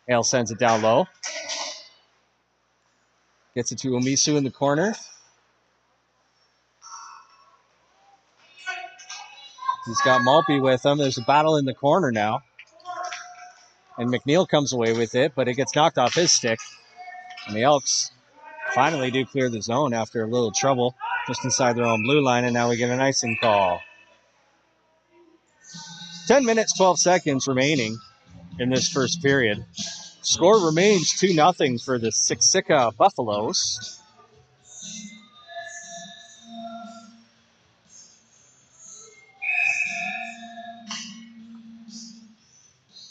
Hale sends it down low. Gets it to Omisu in the corner. He's got Maltby with him. There's a battle in the corner now. And McNeil comes away with it, but it gets knocked off his stick. And the Elks finally do clear the zone after a little trouble just inside their own blue line, and now we get an icing call. 10 minutes, 12 seconds remaining in this first period. Score remains 2-0 for the Sisiska Buffaloes.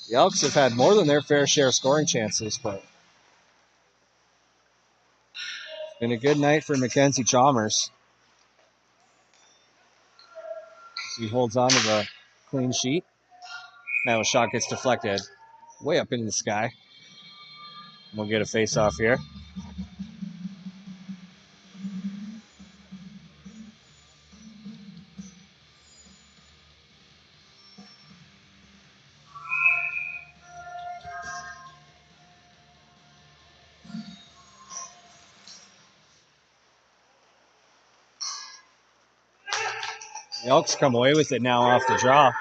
The Elks have had more than their fair share of scoring chances, but it's been a good night for Mackenzie Chalmers. He holds on to the clean sheet. Now a shot gets deflected way up in the sky. We'll get a face-off here. The Elks come away with it now off the draw.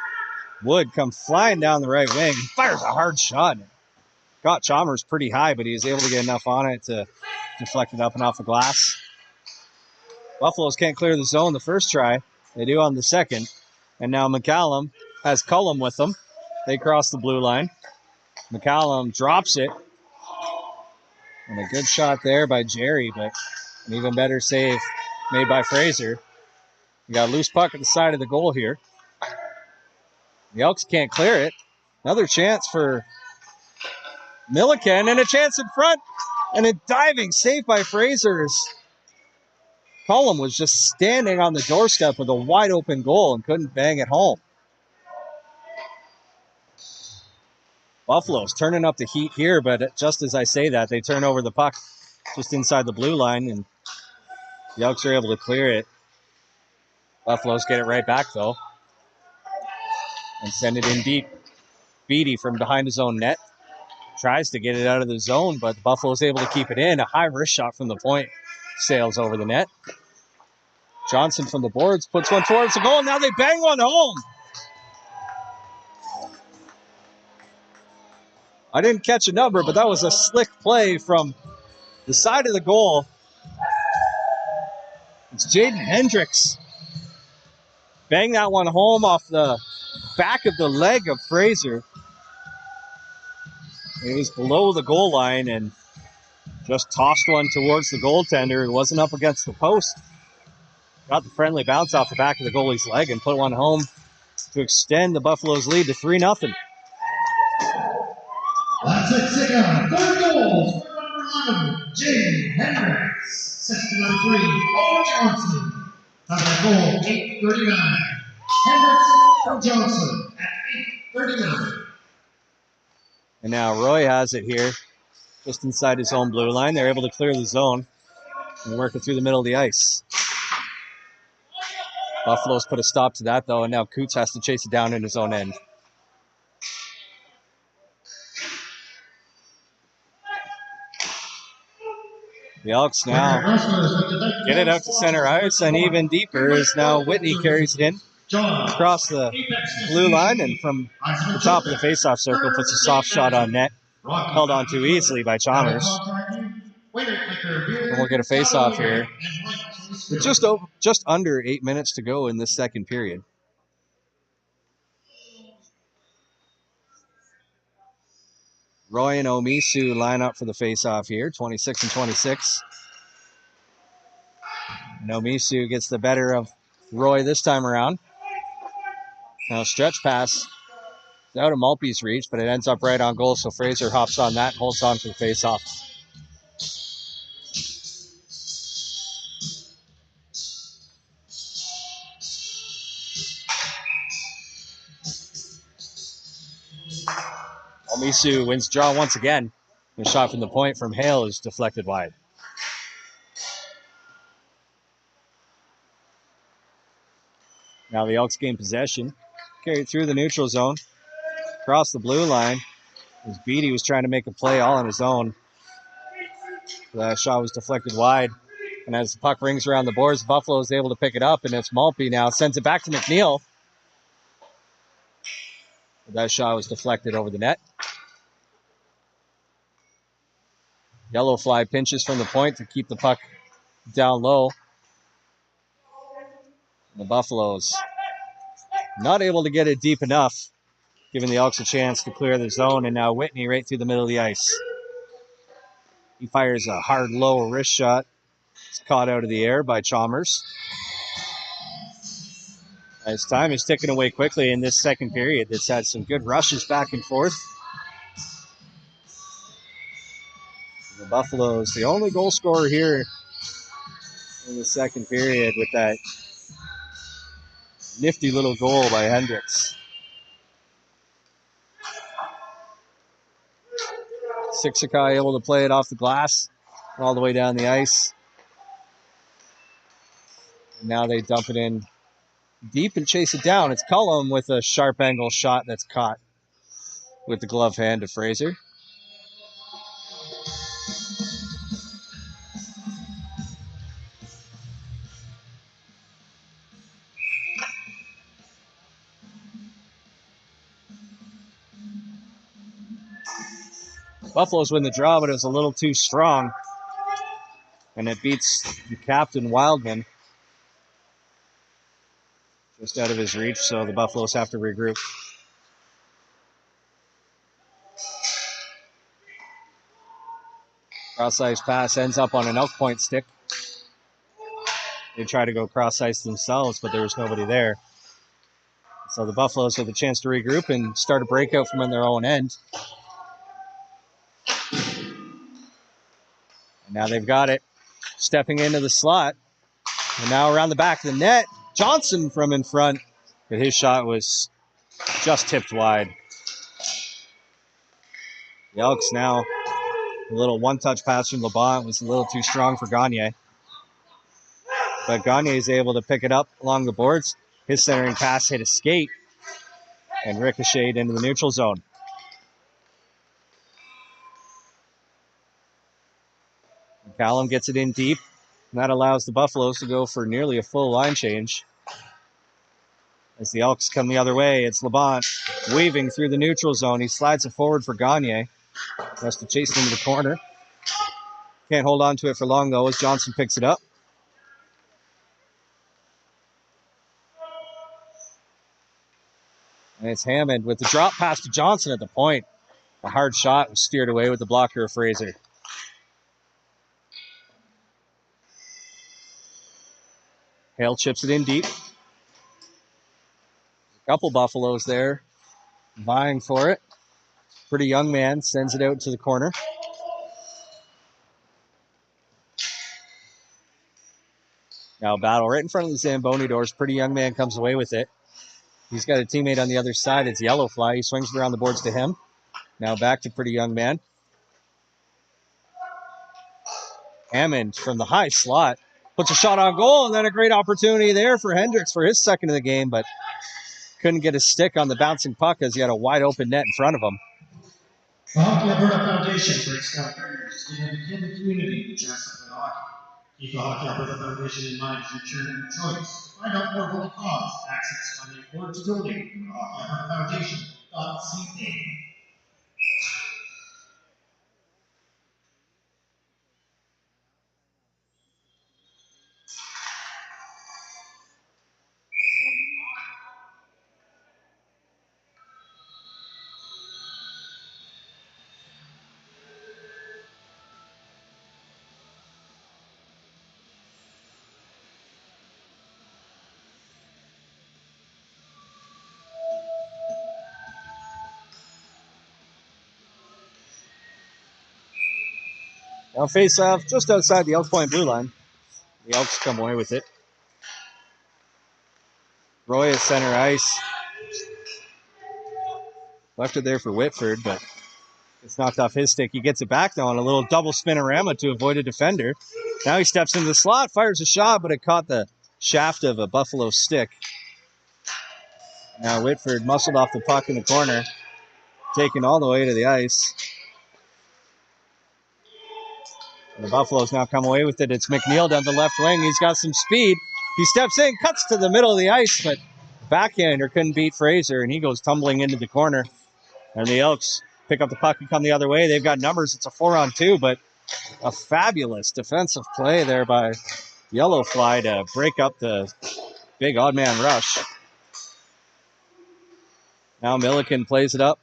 Wood comes flying down the right wing. He fires a hard shot. Got Chalmers pretty high, but he was able to get enough on it to deflect it up and off the glass. Buffaloes can't clear the zone the first try. They do on the second. And now McCallum has Cullum with them. They cross the blue line. McCallum drops it. And a good shot there by Jerry, but an even better save made by Fraser. We got a loose puck at the side of the goal here. The Elks can't clear it. Another chance for Milliken, and a chance in front. And a diving save by Fraser. Cullum was just standing on the doorstep with a wide open goal and couldn't bang it home. Buffalo's turning up the heat here, but just as I say that, they turn over the puck just inside the blue line, and the Elks are able to clear it. Buffaloes get it right back, though. and send it in deep. Beatty from behind his own net tries to get it out of the zone, but the Buffalo is able to keep it in. A high wrist shot from the point sails over the net. Johnson from the boards puts one towards the goal. Now they bang one home. I didn't catch a number, but that was a slick play from the side of the goal. It's Jaden Hendricks. Bang that one home off the back of the leg of Fraser. It was below the goal line and just tossed one towards the goaltender. It wasn't up against the post. Got the friendly bounce off the back of the goalie's leg and put one home to extend the Buffaloes' lead to 3-0. Sisiska, third goal for number 11, Jaden Hendricks. Sets to number 3, Owen Johnson. Time of goal, 8:39. Hendricks from Johnson at 8:39. And now Roy has it here, just inside his own blue line. They're able to clear the zone and work it through the middle of the ice. Buffalo's put a stop to that, though, and now Coots has to chase it down in his own end. The Elks now get it out to center ice, and even deeper is now Whitney carries it in across the blue line, and from the top of the faceoff circle puts a soft shot on net, held on too easily by Chalmers. And we'll get a faceoff here with just under 8 minutes to go in this second period. Roy and Omisu line up for the faceoff here, 26 and 26. And Omisu gets the better of Roy this time around. Now stretch pass. It's out of Maltby's reach, but it ends up right on goal, so Fraser hops on that and holds on for the faceoff. Omisu wins draw once again. The shot from the point from Hale is deflected wide. Now the Elks gain possession. Carried through the neutral zone. Across the blue line. As Beatty was trying to make a play all on his own. That shot was deflected wide. And as the puck rings around the boards, Buffalo is able to pick it up, and it's Maltby now. Sends it back to McNeil. That shot was deflected over the net. Yellow fly pinches from the point to keep the puck down low. The Buffaloes not able to get it deep enough, giving the Elks a chance to clear the zone, and now Whitney right through the middle of the ice. He fires a hard, low wrist shot. It's caught out of the air by Chalmers. As time is ticking away quickly in this second period, it's had some good rushes back and forth. The Buffaloes, the only goal scorer here in the second period with that nifty little goal by Hendricks. Sisiska able to play it off the glass all the way down the ice. And now they dump it in deep and chase it down. It's Cullum with a sharp angle shot that's caught with the glove hand of Fraser. Buffaloes win the draw, but it was a little too strong. And it beats the captain, Wildman, just out of his reach, so the Buffaloes have to regroup. Cross-ice pass ends up on an Elk Point stick. They try to go cross-ice themselves, but there was nobody there. So the Buffaloes have the chance to regroup and start a breakout from their own end. And now they've got it. Stepping into the slot. And now around the back of the net. Johnson from in front. But his shot was just tipped wide. The Elks now. A little one-touch pass from LeBon was a little too strong for Gagne. But Gagne is able to pick it up along the boards. His centering pass hit a skate. and ricocheted into the neutral zone. Callum gets it in deep, and that allows the Buffaloes to go for nearly a full line change. As the Elks come the other way, it's Labonte weaving through the neutral zone. He slides it forward for Gagne. Has to chase it into the corner. Can't hold on to it for long, though, as Johnson picks it up. And it's Hammond with the drop pass to Johnson at the point. A hard shot was steered away with the blocker of Fraser. Hale chips it in deep. A couple Buffaloes there vying for it. Pretty young man sends it out to the corner. Now battle right in front of the Zamboni doors. Pretty young man comes away with it. He's got a teammate on the other side. It's Yellowfly. He swings it around the boards to him. Now back to pretty young man. Hammond from the high slot puts a shot on goal, and then a great opportunity there for Hendricks for his second of the game, but couldn't get a stick on the bouncing puck as he had a wide open net in front of him. The Hockey Alberta Foundation brings Calgarians in the community to chance to play hockey. Keep the Hockey Alberta Foundation in mind as your charity of choice. To find out more about the cause, access funding, or to donate to the Hockey Alberta Foundation.ca. Now face off just outside the Elk Point blue line. The Elks come away with it. Roy is center ice. Left it there for Whitford, but it's knocked off his stick. He gets it back now on a little double spinorama to avoid a defender. Now he steps into the slot, fires a shot, but it caught the shaft of a Buffalo stick. Now Whitford muscled off the puck in the corner, taken all the way to the ice. And the Buffaloes now come away with it. It's McNeil down the left wing. He's got some speed. He steps in, cuts to the middle of the ice, but backhander couldn't beat Fraser, and he goes tumbling into the corner. And the Elks pick up the puck and come the other way. They've got numbers. It's a 4-on-2, but a fabulous defensive play there by Yellowfly to break up the big odd man rush. Now Milliken plays it up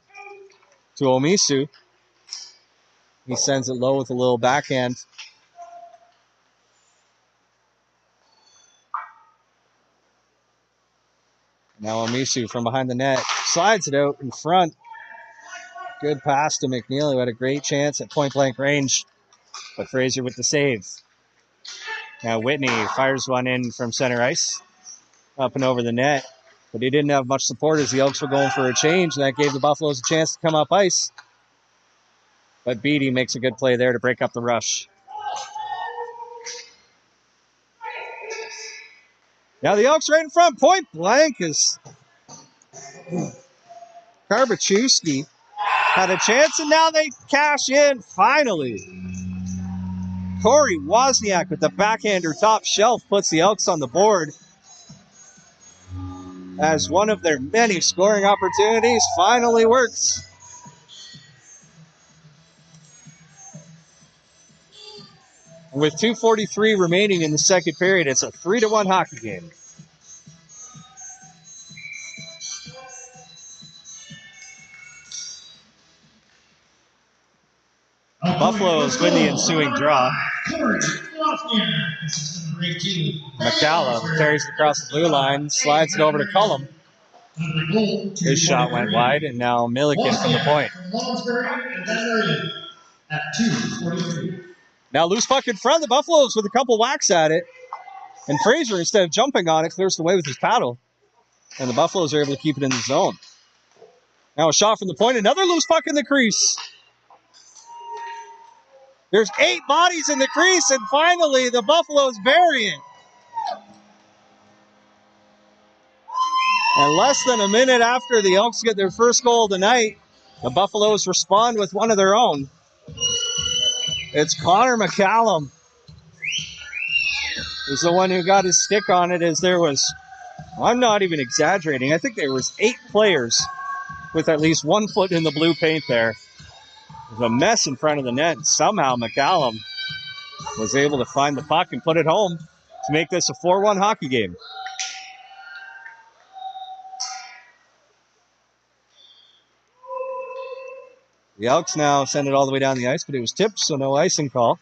to Omisu. He sends it low with a little backhand. Now Omisu from behind the net slides it out in front. Good pass to McNeil, who had a great chance at point-blank range, but Fraser with the save. Now Whitney fires one in from center ice, up and over the net, but he didn't have much support as the Elks were going for a change, and that gave the Buffaloes a chance to come up ice. But Beattie makes a good play there to break up the rush. Now the Elks right in front, point blank, is Karbachewski had a chance, and now they cash in, finally. Corey Wozniak with the backhander top shelf puts the Elks on the board as one of their many scoring opportunities finally works. With 2:43 remaining in the second period, it's a 3-1 hockey game. Buffaloes win the ensuing draw. McCallum carries it across the blue line, slides it over to Cullum. His shot went wide, and now Milliken from the point. Now loose puck in front. The Buffaloes with a couple whacks at it. And Fraser, instead of jumping on it, clears the way with his paddle. And the Buffaloes are able to keep it in the zone. Now a shot from the point. Another loose puck in the crease. There's 8 bodies in the crease, and finally the Buffaloes bury it. And less than a minute after the Elks get their first goal of the night, the Buffaloes respond with one of their own. It's Connor McCallum who's the one who got his stick on it, as there was, I'm not even exaggerating, I think there was 8 players with at least 1 foot in the blue paint there. It was a mess in front of the net, and somehow McCallum was able to find the puck and put it home to make this a 4-1 hockey game. The Elks now send it all the way down the ice, but it was tipped, so no icing call.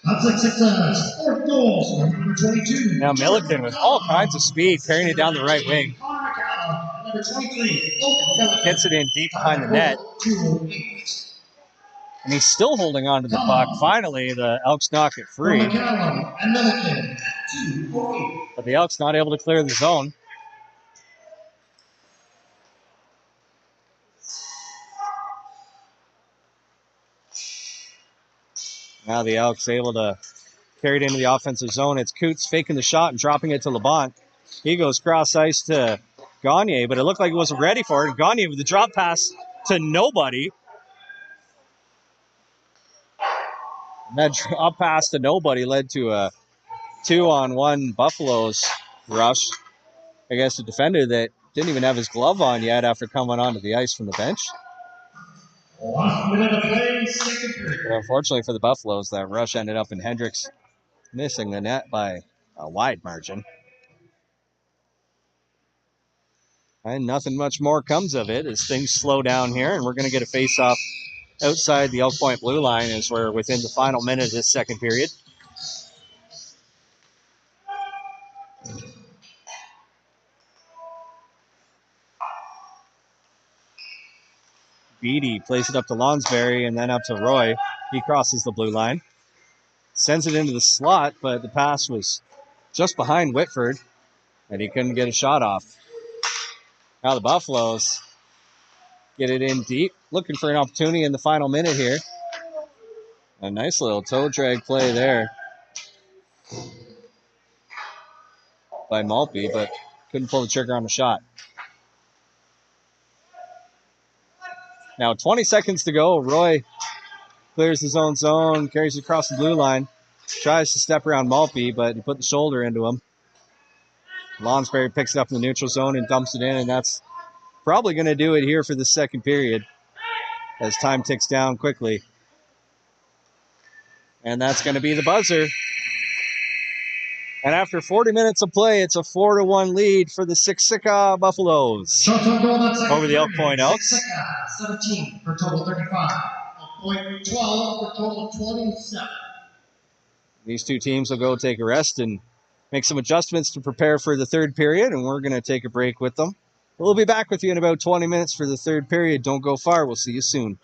Fourth goal, number 22. Now Milliken with all kinds of speed, carrying it down the right wing. Number 23. Gets it in deep behind the net. And he's still holding on to the puck. Finally, the Elks knock it free. But the Elks not able to clear the zone. Now the Elks able to carry it into the offensive zone. It's Coots faking the shot and dropping it to Labonte. He goes cross ice to Gagne, but it looked like he wasn't ready for it. Gagne with the drop pass to nobody. And that drop pass to nobody led to a 2-on-1 Buffaloes rush against a defender that didn't even have his glove on yet after coming onto the ice from the bench. But unfortunately for the Buffaloes, that rush ended up in Hendricks missing the net by a wide margin. And nothing much more comes of it as things slow down here, and we're going to get a face-off outside the Elk Point blue line as we're within the final minute of this second period. Beatty plays it up to Lonsberry and then up to Roy. He crosses the blue line. Sends it into the slot, but the pass was just behind Whitford, and he couldn't get a shot off. Now the Buffaloes get it in deep, looking for an opportunity in the final minute here. A nice little toe drag play there by Maltby, but couldn't pull the trigger on the shot. Now 20 seconds to go. Roy clears his own zone, carries it across the blue line, tries to step around Maltby, but he put the shoulder into him. Lonsberry picks it up in the neutral zone and dumps it in, and that's probably going to do it here for the second period as time ticks down quickly. And that's going to be the buzzer. And after 40 minutes of play, it's a 4-1 lead for the Sisiska Buffaloes over the Elk Point Elks. 17 for total 35. Elk Point 12 for total 27. These two teams will go take a rest and make some adjustments to prepare for the third period, and we're going to take a break with them. We'll be back with you in about 20 minutes for the third period. Don't go far. We'll see you soon.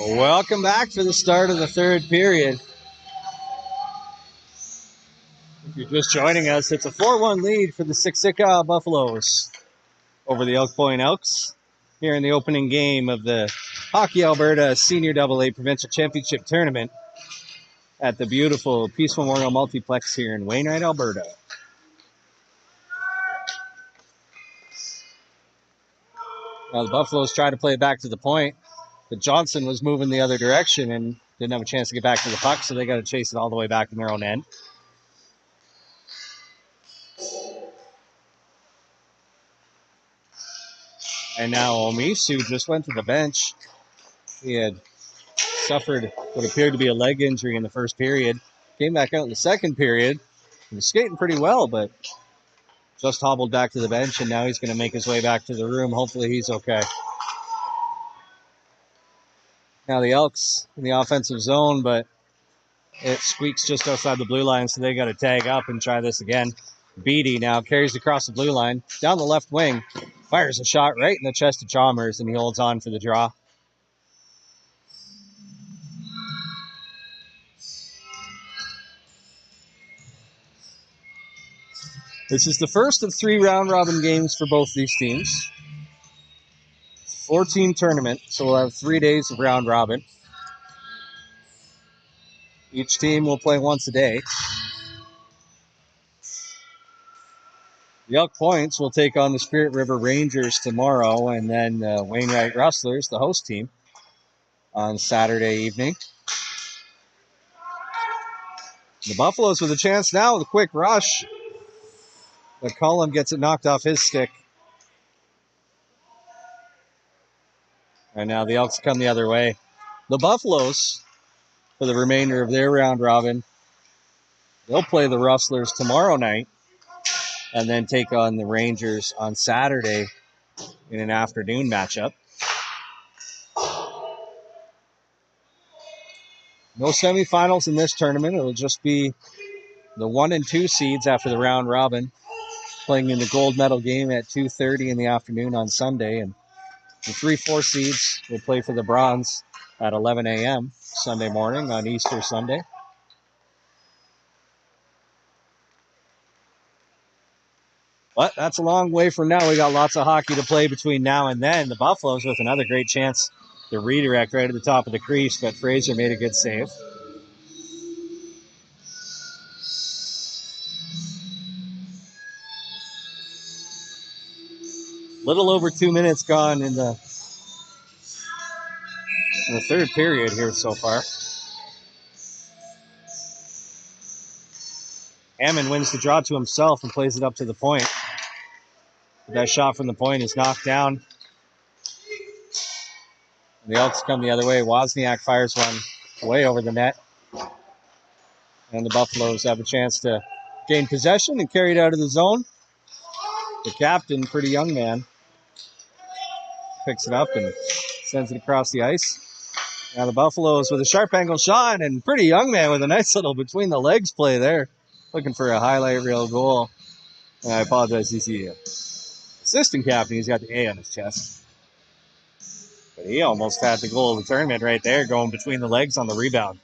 Welcome back for the start of the third period. If you're just joining us, it's a 4-1 lead for the Sisiska Buffaloes over the Elk Point Elks here in the opening game of the Hockey Alberta Senior AA Provincial Championship Tournament at the beautiful Peace Memorial Multiplex here in Wainwright, Alberta. Now the Buffaloes try to play it back to the point, but Johnson was moving the other direction and didn't have a chance to get back to the puck, so they got to chase it all the way back in their own end. And now Omisu just went to the bench. He had suffered what appeared to be a leg injury in the first period. Came back out in the second period. He was skating pretty well, but just hobbled back to the bench, and now he's going to make his way back to the room. Hopefully he's okay. Now the Elks in the offensive zone, but it squeaks just outside the blue line, so they got to tag up and try this again. Beatty now carries across the blue line, down the left wing, fires a shot right in the chest of Chalmers, and he holds on for the draw. This is the first of 3 round-robin games for both these teams. 4-team tournament, so we'll have 3 days of round-robin. Each team will play once a day. The Elk Points will take on the Spirit River Rangers tomorrow, and then Wainwright Rustlers, the host team, on Saturday evening. The Buffaloes with a chance now with a quick rush. But Cullen gets it knocked off his stick. And now the Elks come the other way. The Buffaloes, for the remainder of their round robin, they'll play the Rustlers tomorrow night and then take on the Rangers on Saturday in an afternoon matchup. No semifinals in this tournament. It'll just be the 1 and 2 seeds after the round robin playing in the gold medal game at 2:30 in the afternoon on Sunday. And the 3-4 seeds will play for the bronze at 11 a.m. Sunday morning on Easter Sunday. But that's a long way from now. We got lots of hockey to play between now and then. The Buffaloes with another great chance to redirect right at the top of the crease, but Fraser made a good save. Little over 2 minutes gone in the third period here so far. Hammond wins the draw to himself and plays it up to the point. That shot from the point is knocked down. The Elks come the other way. Wozniak fires one way over the net. And the Buffaloes have a chance to gain possession and carry it out of the zone. The captain, pretty young man, picks it up and sends it across the ice. Now the Buffaloes with a sharp angle shot, and pretty young man with a nice little between the legs play there. Looking for a highlight reel goal. And I apologize, he's the assistant captain. He's got the A on his chest. But he almost had the goal of the tournament right there, going between the legs on the rebound.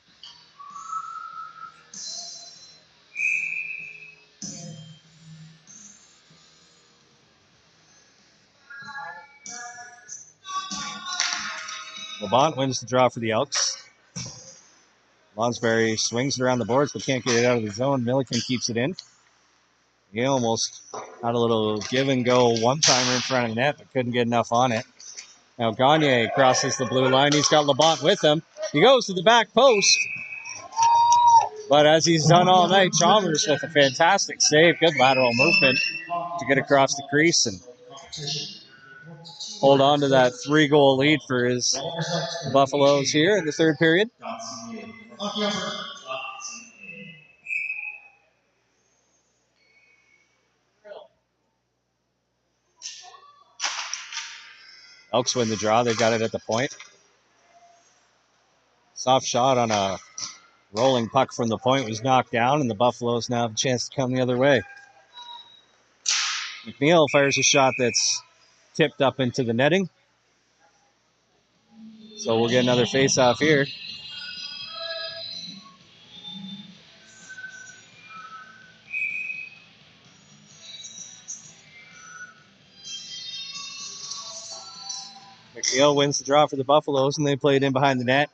Labonte wins the draw for the Elks. Lonsberry swings it around the boards, but can't get it out of the zone. Milliken keeps it in. He almost had a little give and go one-timer in front of the net, but couldn't get enough on it. Now Gagne crosses the blue line. He's got Labonte with him. He goes to the back post. But as he's done all night, Chalmers with a fantastic save. Good lateral movement to get across the crease and hold on to that 3-goal lead for his Buffaloes here in the third period. Elks win the draw. They got it at the point. Soft shot on a rolling puck from the point was knocked down, and the Buffaloes now have a chance to come the other way. McNeil fires a shot that's tipped up into the netting. So we'll get another face-off here. McNeil wins the draw for the Buffaloes, and they play it in behind the net.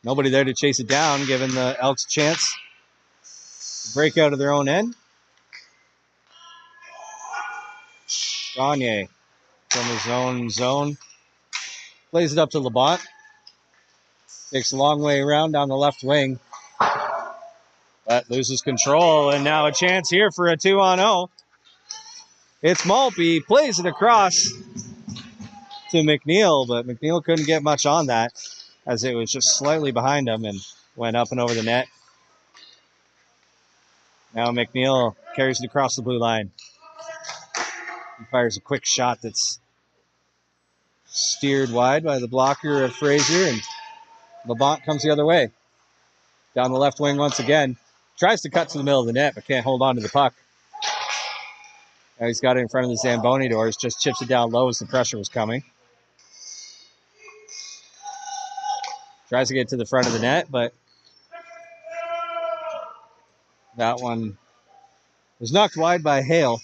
Nobody there to chase it down, giving the Elks a chance to break out of their own end. Gagne from his own zone. Plays it up to Labont. Takes a long way around down the left wing. But loses control, and now a chance here for a 2-on-0. It's Maltby, plays it across to McNeil, but McNeil couldn't get much on that as it was just slightly behind him and went up and over the net. Now McNeil carries it across the blue line. He fires a quick shot that's steered wide by the blocker of Fraser, and Labont comes the other way. Down the left wing once again. Tries to cut to the middle of the net, but can't hold on to the puck. Now he's got it in front of the Zamboni doors, just chips it down low as the pressure was coming. Tries to get to the front of the net, but that one was knocked wide by Hale,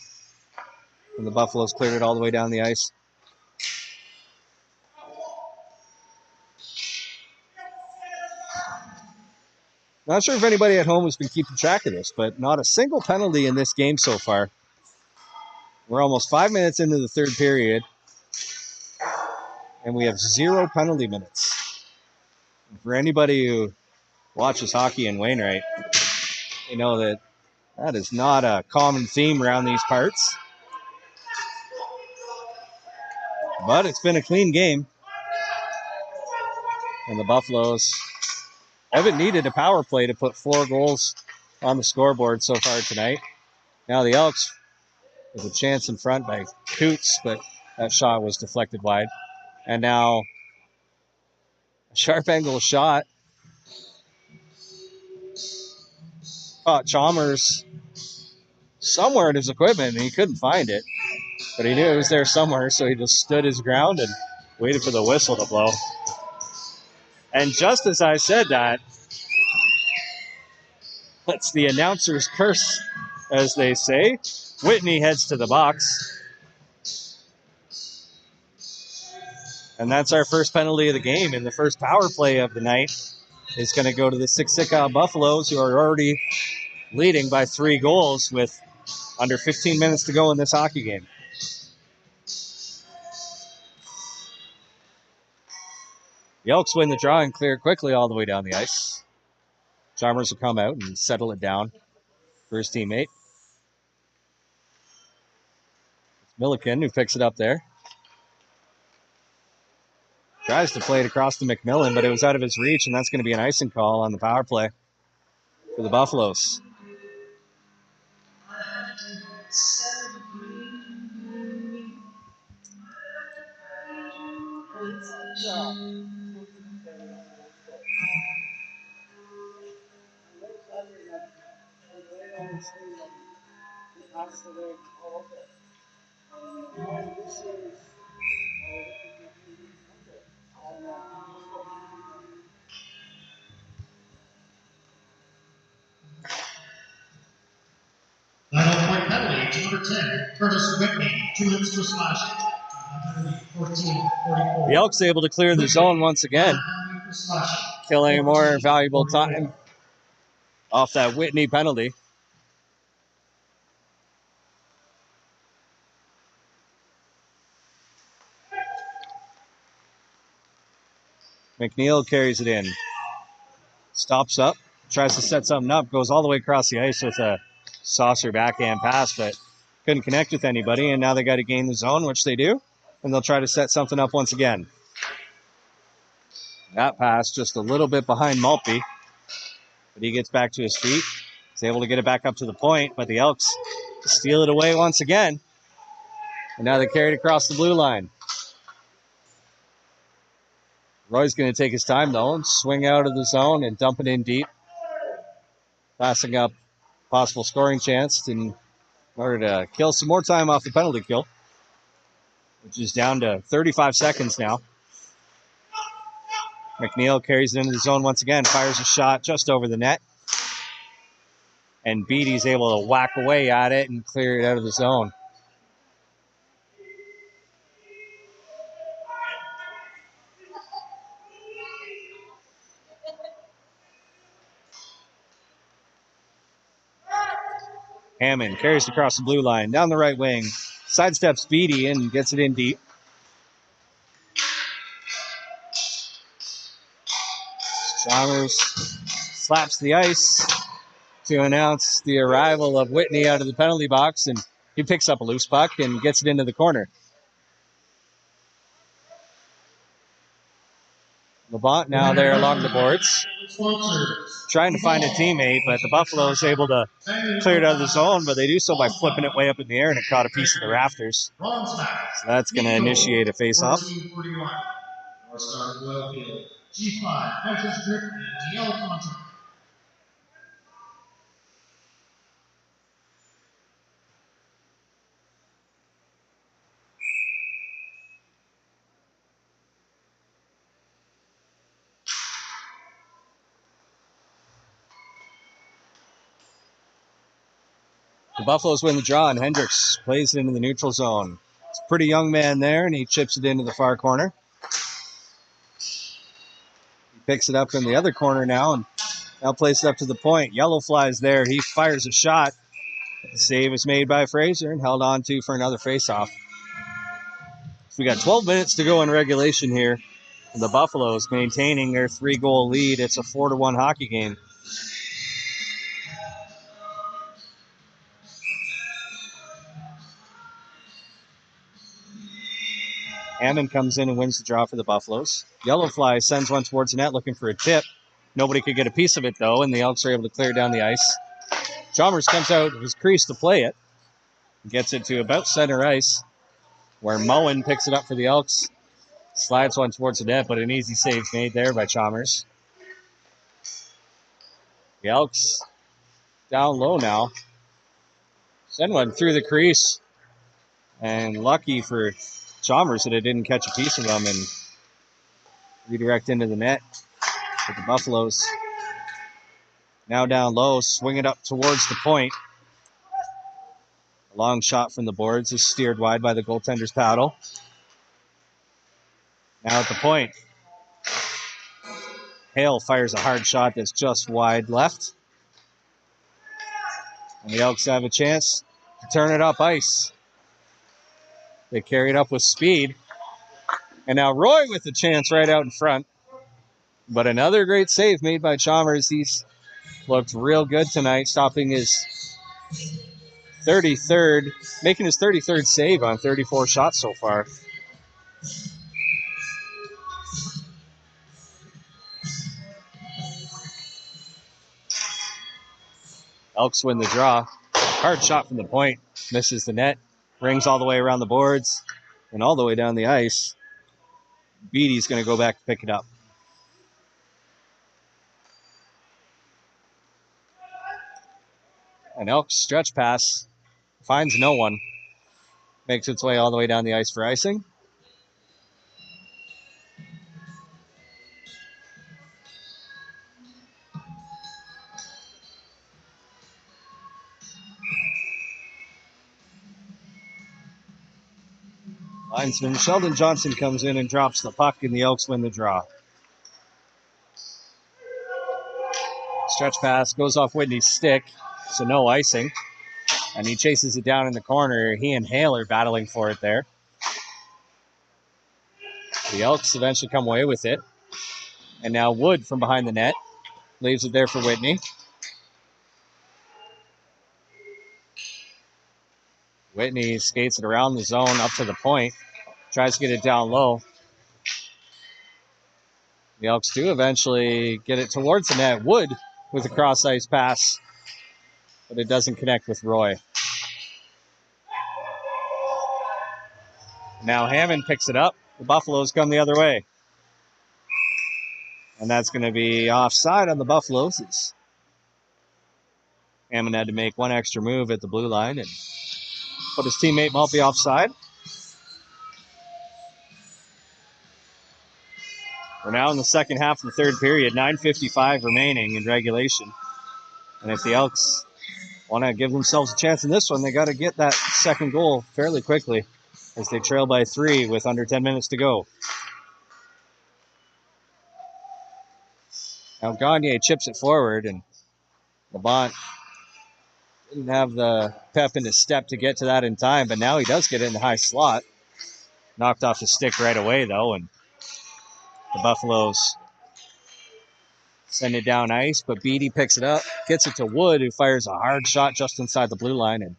and the Buffaloes cleared it all the way down the ice. Not sure if anybody at home has been keeping track of this, but not a single penalty in this game so far. We're almost 5 minutes into the third period, and we have 0 penalty minutes. And for anybody who watches hockey in Wainwright, you know that is not a common theme around these parts. But it's been a clean game. And the Buffaloes haven't needed a power play to put 4 goals on the scoreboard so far tonight. Now the Elks with a chance in front by Coots, but that shot was deflected wide. And now a sharp angle shot. Caught Chalmers somewhere in his equipment, and he couldn't find it. But he knew it was there somewhere, so he just stood his ground and waited for the whistle to blow. And just as I said that, that's the announcer's curse, as they say. Whitney heads to the box. And that's our first penalty of the game, and the first power play of the night is going to go to the Sisiska Buffaloes, who are already leading by 3 goals with under 15 minutes to go in this hockey game. The Elks win the draw and clear quickly all the way down the ice. Chalmers will come out and settle it down for his teammate. It's Milliken who picks it up there. Tries to play it across to McMillan, but it was out of his reach, and that's going to be an icing call on the power play for the Buffaloes. Final point penalty to number 10, Curtis Whitney, 2 hits for slashing. 14-44. The Elks able to clear the zone once again, killing more valuable time off that Whitney penalty. McNeil carries it in. Stops up, tries to set something up, goes all the way across the ice with a saucer backhand pass, but couldn't connect with anybody, and now they got to gain the zone, which they do, and they'll try to set something up once again. That pass just a little bit behind Maltby, but he gets back to his feet. He's able to get it back up to the point, but the Elks steal it away once again, and now they carry it across the blue line. Roy's going to take his time, though, and swing out of the zone and dump it in deep, passing up possible scoring chance in order to kill some more time off the penalty kill, which is down to 35 seconds now. McNeil carries it into the zone once again, fires a shot just over the net. And Beatty's able to whack away at it and clear it out of the zone. Hammond carries it across the blue line, down the right wing. Sidesteps Beatty and gets it in deep. Chalmers slaps the ice to announce the arrival of Whitney out of the penalty box, and he picks up a loose puck and gets it into the corner. Labont now there along the boards, trying to find a teammate, but the Buffalo's able to clear it out of the zone, but they do so by flipping it way up in the air, and it caught a piece of the rafters. So that's going to initiate a face-off. The Buffaloes win the draw, and Hendricks plays it into the neutral zone. It's a pretty young man there, and he chips it into the far corner. He picks it up in the other corner now, and now plays it up to the point. Yellow flies there. He fires a shot. The save is made by Fraser and held on to for another faceoff. So we got 12 minutes to go in regulation here. The Buffaloes maintaining their 3-goal lead. It's a 4-1 hockey game. Hammond comes in and wins the draw for the Buffaloes. Yellowfly sends one towards the net looking for a tip. Nobody could get a piece of it, though, and the Elks are able to clear down the ice. Chalmers comes out of his crease to play it. Gets it to about center ice, where Moen picks it up for the Elks. Slides one towards the net, but an easy save made there by Chalmers. The Elks down low now. Send one through the crease. And lucky for Chalmers that it didn't catch a piece of them and redirect into the net. But the Buffaloes now down low, swing it up towards the point. A long shot from the boards is steered wide by the goaltender's paddle. Now at the point. Hale fires a hard shot that's just wide left. And the Elks have a chance to turn it up ice. They carry it up with speed. And now Roy with the chance right out in front. But another great save made by Chalmers. He's looked real good tonight, stopping his 33rd, making his 33rd save on 34 shots so far. Elks win the draw. Hard shot from the point. Misses the net. Rings all the way around the boards and all the way down the ice. Beatty's going to go back to pick it up. An Elks stretch pass. Finds no one. Makes its way all the way down the ice for icing. Linesman Sheldon Johnson comes in and drops the puck, and the Elks win the draw. Stretch pass goes off Whitney's stick, so no icing. And he chases it down in the corner. He and Hale are battling for it there. The Elks eventually come away with it. And now Wood from behind the net leaves it there for Whitney. Whitney skates it around the zone up to the point. Tries to get it down low. The Elks do eventually get it towards the net. Wood with a cross-ice pass. But it doesn't connect with Roy. Now Hammond picks it up. The Buffaloes come the other way. And that's going to be offside on the Buffaloes. Hammond had to make one extra move at the blue line and put his teammate Maltby offside. We're now in the second half of the third period, 9:55 remaining in regulation. And if the Elks want to give themselves a chance in this one, they got to get that second goal fairly quickly as they trail by 3 with under 10 minutes to go. Now Gagne chips it forward, and Levant didn't have the pep in his step to get to that in time, but now he does get it in the high slot. Knocked off the stick right away, though, and the Buffaloes send it down ice, but Beatty picks it up, gets it to Wood, who fires a hard shot just inside the blue line and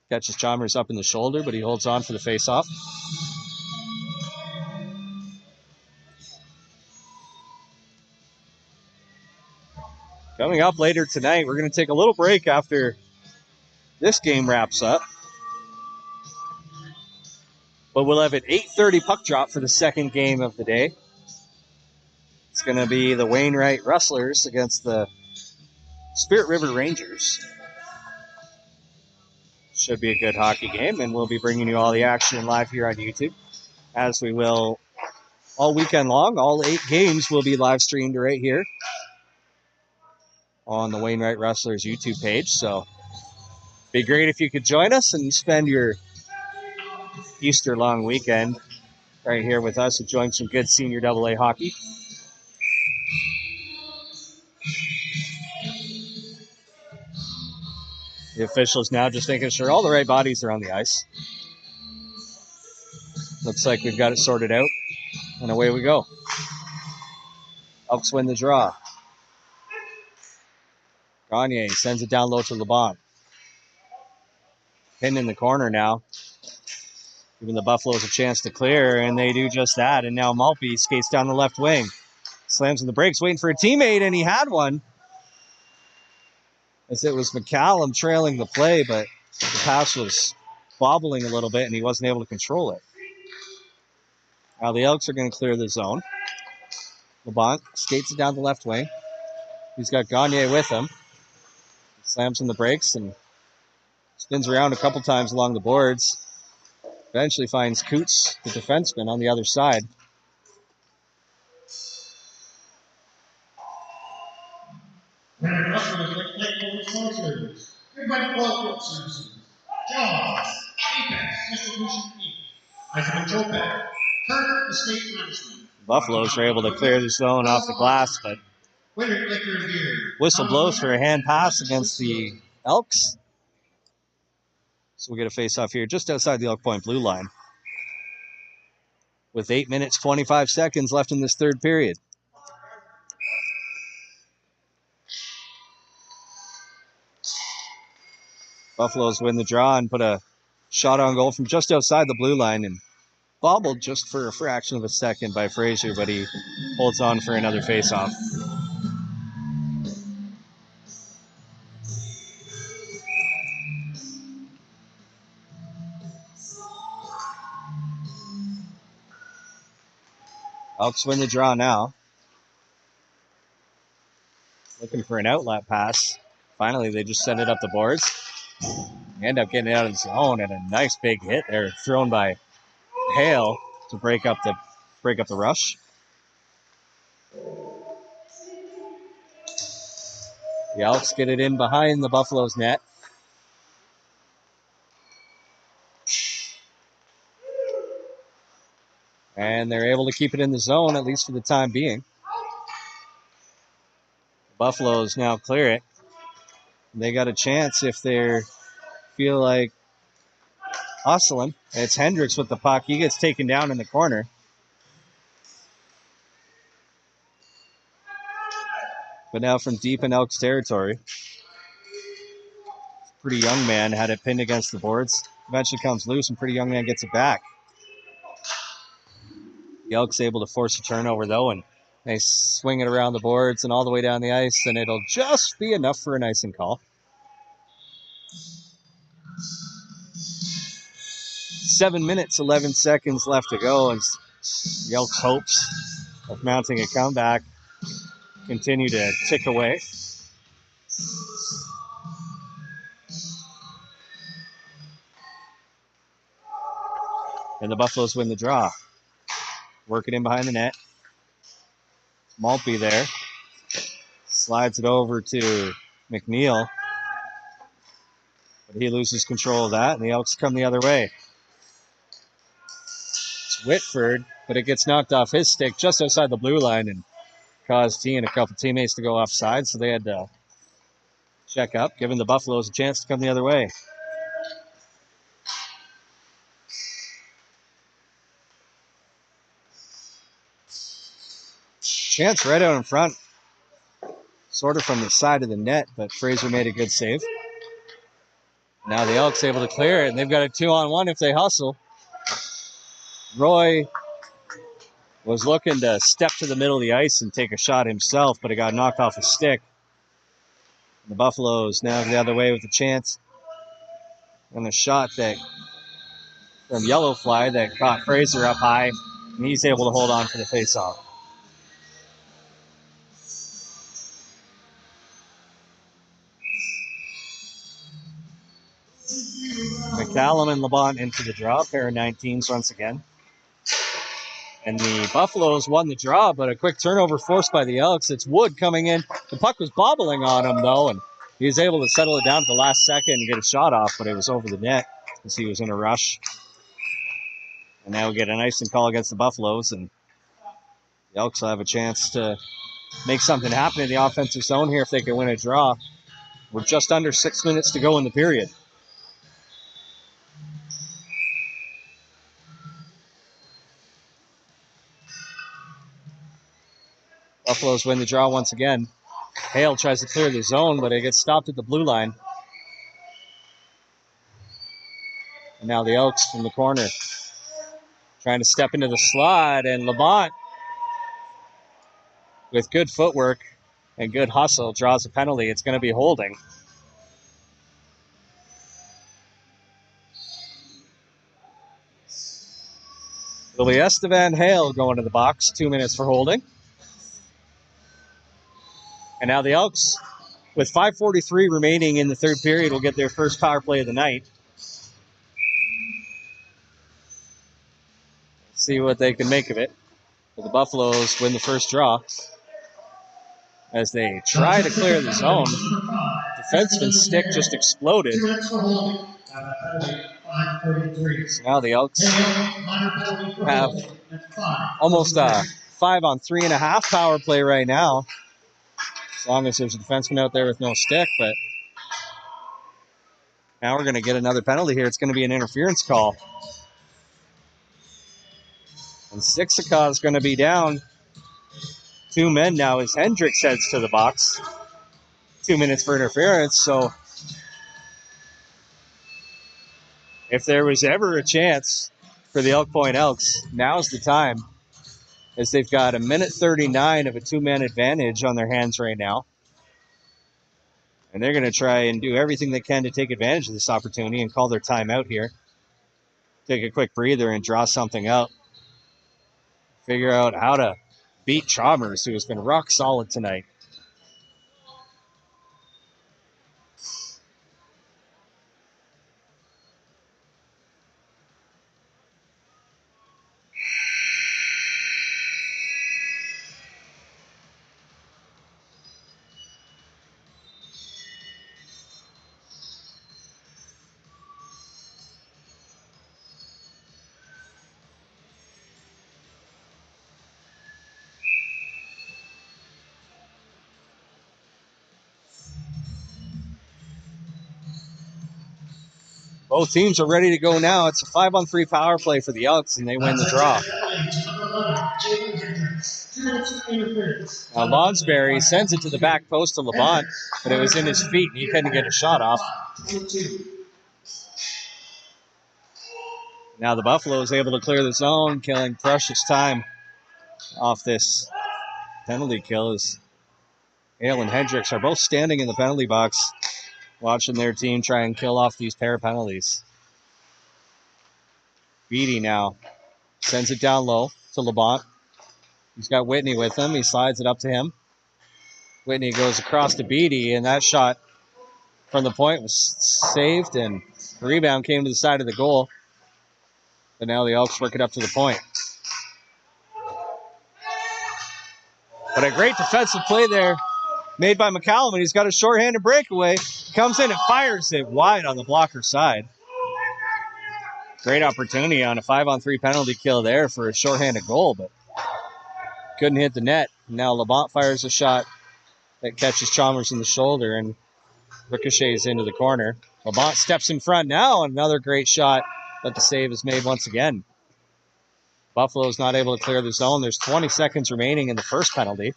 catches Chalmers up in the shoulder, but he holds on for the faceoff. Coming up later tonight, we're going to take a little break after this game wraps up. But we'll have an 8:30 puck drop for the second game of the day. It's going to be the Wainwright Rustlers against the Spirit River Rangers. Should be a good hockey game, and we'll be bringing you all the action live here on YouTube, as we will all weekend long. All 8 games will be live streamed right here on the Wainwright Rustlers YouTube page. So be great if you could join us and spend your Easter long weekend right here with us, enjoying some good senior AA hockey. The officials now just making sure all the right bodies are on the ice. Looks like we've got it sorted out, and away we go. Elks win the draw. Gagne sends it down low to Laban. Pinned in the corner now, giving the Buffaloes a chance to clear, and they do just that. And now Malpe skates down the left wing. Slams in the brakes, waiting for a teammate, and he had one. As it was McCallum trailing the play, but the pass was bobbling a little bit, and he wasn't able to control it. Now the Elks are going to clear the zone. LeBlanc skates it down the left wing. He's got Gagne with him. Slams in the brakes and spins around a couple times along the boards. Eventually finds Coots, the defenseman, on the other side. Buffaloes are able to clear the zone off the glass, but whistle blows for a hand pass against the Elks. So we'll get a face-off here just outside the Elk Point blue line with 8 minutes, 25 seconds left in this third period. Buffaloes win the draw and put a shot on goal from just outside the blue line and bobbled just for a fraction of a second by Frazier, but he holds on for another face-off. Elks win the draw now. Looking for an outlet pass. Finally, they just send it up the boards. They end up getting it out of the zone, and a nice big hit there thrown by Hale to break up the rush. The Elks get it in behind the Buffaloes net. And they're able to keep it in the zone, at least for the time being. Buffaloes now clear it. They got a chance if they feel like hustling. It's Hendricks with the puck. He gets taken down in the corner. But now from deep in Elks territory. Pretty young man had it pinned against the boards. Eventually comes loose, and Pretty Young Man gets it back. The Elks able to force a turnover, though, and they swing it around the boards and all the way down the ice, and it'll just be enough for an icing call. 7 minutes, 11 seconds left to go as the Elks' hopes of mounting a comeback continue to tick away. And the Buffaloes win the draw. Working in behind the net. Maltby there. Slides it over to McNeil. But he loses control of that, and the Elks come the other way. It's Whitford, but it gets knocked off his stick just outside the blue line and caused he and a couple teammates to go offside, so they had to check up, giving the Buffaloes a chance to come the other way. Chance right out in front, sort of from the side of the net, but Fraser made a good save. Now the Elks able to clear it, and they've got a 2-on-1 if they hustle. Roy was looking to step to the middle of the ice and take a shot himself, but it got knocked off his stick. And the Buffaloes now the other way with a chance. And a shot that from Yellow Fly that caught Fraser up high, and he's able to hold on for the faceoff. McCallum and LeBon into the draw, pair of 19s once again. And the Buffaloes won the draw, but a quick turnover forced by the Elks. It's Wood coming in. The puck was bobbling on him, though, and he was able to settle it down at the last second and get a shot off, but it was over the net because he was in a rush. And now we get an icing call against the Buffaloes, and the Elks will have a chance to make something happen in the offensive zone here if they can win a draw. We're just under 6 minutes to go in the period. Buffaloes win the draw once again. Hale tries to clear the zone, but it gets stopped at the blue line. And now the Elks from the corner trying to step into the slot, and Lamont, with good footwork and good hustle, draws a penalty. It's going to be holding. It'll be Estevan Hale going to the box. 2 minutes for holding. And now the Elks, with 5:43 remaining in the third period, will get their first power play of the night. See what they can make of it. But the Buffaloes win the first draw as they try to clear the zone. Defenseman's stick just exploded. So now the Elks have almost a 5-on-3.5 power play right now. As long as there's a defenseman out there with no stick, but now we're going to get another penalty here. It's going to be an interference call. And Sisiska is going to be down 2 men now as Hendricks heads to the box. 2 minutes for interference, so if there was ever a chance for the Elk Point Elks, now's the time, as they've got a minute 39 of a 2-man advantage on their hands right now. And they're going to try and do everything they can to take advantage of this opportunity and call their timeout here. Take a quick breather and draw something out. Figure out how to beat Chalmers, who has been rock solid tonight. Both teams are ready to go now. It's a 5-on-3 power play for the Elks, and they win the draw. Now Lonsberry sends it to the back post to Labont, but it was in his feet, and he couldn't get a shot off. Now the Buffalo is able to clear the zone, killing precious time off this penalty kill as Hale and Hendricks are both standing in the penalty box, watching their team try and kill off these pair penalties. Beatty now sends it down low to Labont. He's got Whitney with him. He slides it up to him. Whitney goes across to Beatty, and that shot from the point was saved, and the rebound came to the side of the goal. But now the Elks work it up to the point. But a great defensive play there made by McCallum, and he's got a shorthanded breakaway. Comes in and fires it wide on the blocker side. Great opportunity on a 5-on-3 penalty kill there for a shorthanded goal, but couldn't hit the net. Now Lamont fires a shot that catches Chalmers in the shoulder and ricochets into the corner. Lamont steps in front now. Another great shot, but the save is made once again. Buffalo's not able to clear the zone. There's 20 seconds remaining in the first penalty.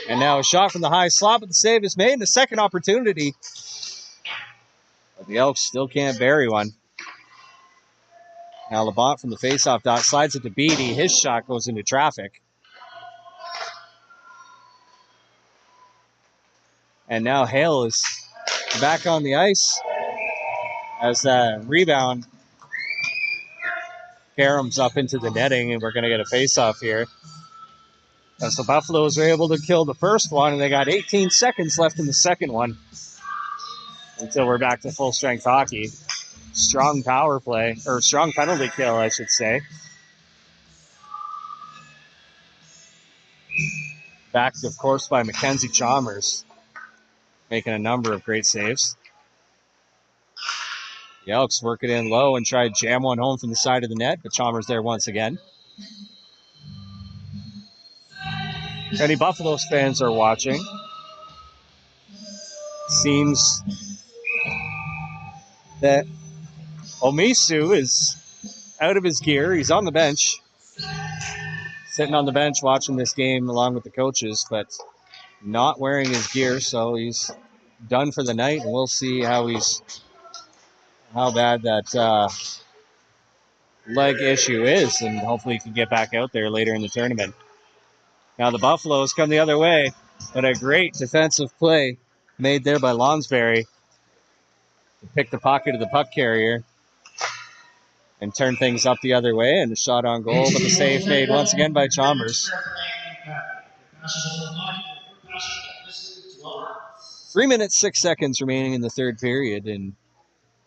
And now a shot from the high slot, but the save is made. And the second opportunity. But the Elks still can't bury one. Now Lamont from the faceoff dot slides it to Beatty. His shot goes into traffic. And now Hale is back on the ice as that rebound caroms up into the netting, and we're going to get a face-off here. As the Buffaloes were able to kill the first one, and they got 18 seconds left in the second one until we're back to full-strength hockey. Strong power play, or strong penalty kill, I should say. Backed, of course, by Mackenzie Chalmers, making a number of great saves. The Elks work it in low and try to jam one home from the side of the net, but Chalmers there once again. If any Buffaloes fans are watching, seems that Omisu is out of his gear. He's on the bench, sitting on the bench watching this game along with the coaches, but not wearing his gear, so he's done for the night, and we'll see how bad that leg issue is, and hopefully he can get back out there later in the tournament. Now the Buffaloes come the other way, but a great defensive play made there by Lonsberry to pick the pocket of the puck carrier and turn things up the other way, and a shot on goal, but the save made once again by Chalmers. 3 minutes, 6 seconds remaining in the third period, and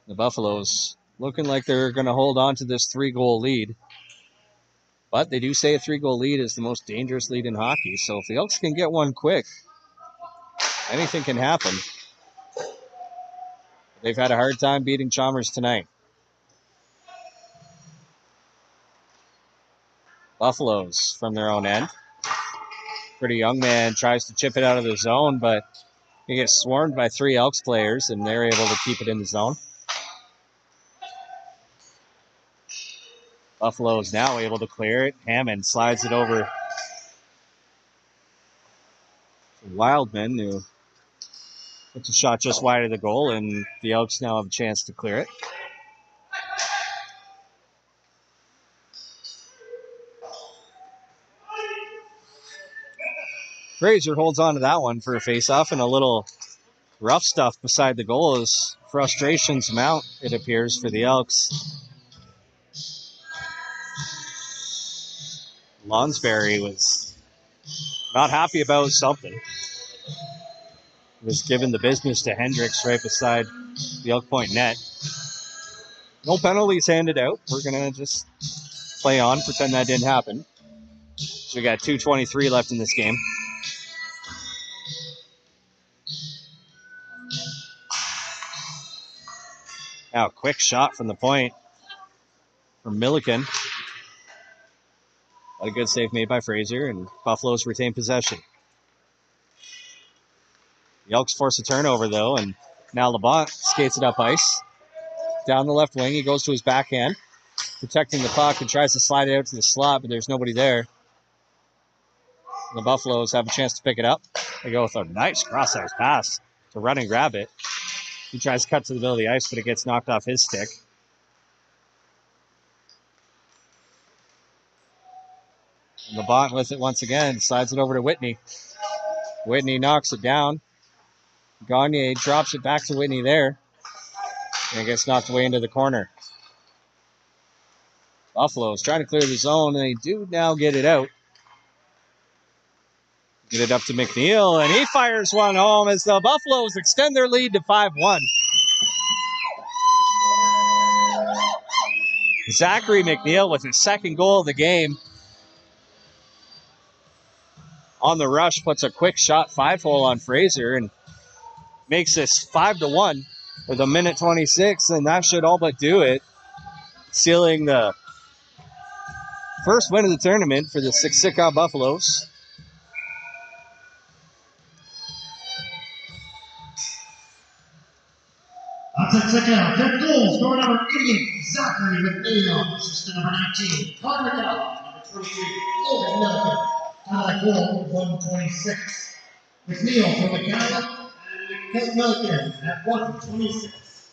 the Buffaloes looking like they're going to hold on to this 3-goal lead. But they do say a 3-goal lead is the most dangerous lead in hockey, so if the Elks can get one quick, anything can happen. They've had a hard time beating Chalmers tonight. Buffaloes from their own end. Pretty young man tries to chip it out of the zone, but he gets swarmed by 3 Elks players, and they're able to keep it in the zone. Buffalo is now able to clear it. Hammond slides it over to Wildman, who puts a shot just wide of the goal, and the Elks now have a chance to clear it. Fraser holds on to that one for a face-off, and a little rough stuff beside the goal as frustrations mount, it appears, for the Elks. Lonsberry was not happy about something. He was given the business to Hendricks right beside the Elk Point net. No penalties handed out. We're going to just play on, pretend that didn't happen. So we got 2:23 left in this game. Now, quick shot from the point from Milliken. What a good save made by Fraser, and Buffaloes retain possession. The Elks force a turnover, though, and now Lamont skates it up ice. Down the left wing, he goes to his backhand, protecting the puck, and tries to slide it out to the slot, but there's nobody there. The Buffaloes have a chance to pick it up. They go with a nice cross-ice pass to run and grab it. He tries to cut to the middle of the ice, but it gets knocked off his stick. And Lamont with it once again, slides it over to Whitney. Whitney knocks it down. Gagne drops it back to Whitney there. And it gets knocked away into the corner. Buffalo's trying to clear the zone, and they do now get it out. Get it up to McNeil, and he fires one home as the Buffaloes extend their lead to 5-1. Zachary McNeil with his second goal of the game. on the rush, puts a quick shot 5-hole on Fraser and makes this 5-1 with a minute 26, and that should all but do it, sealing the first win of the tournament for the Sisiska Buffaloes. Sisiska, fifth goal, score number 88, Zachary McNeil, assistant number 19, Connor McNeil, number 23, Logan Milliken, tie goal 126. McNeil from McNeil, and Milliken at 126.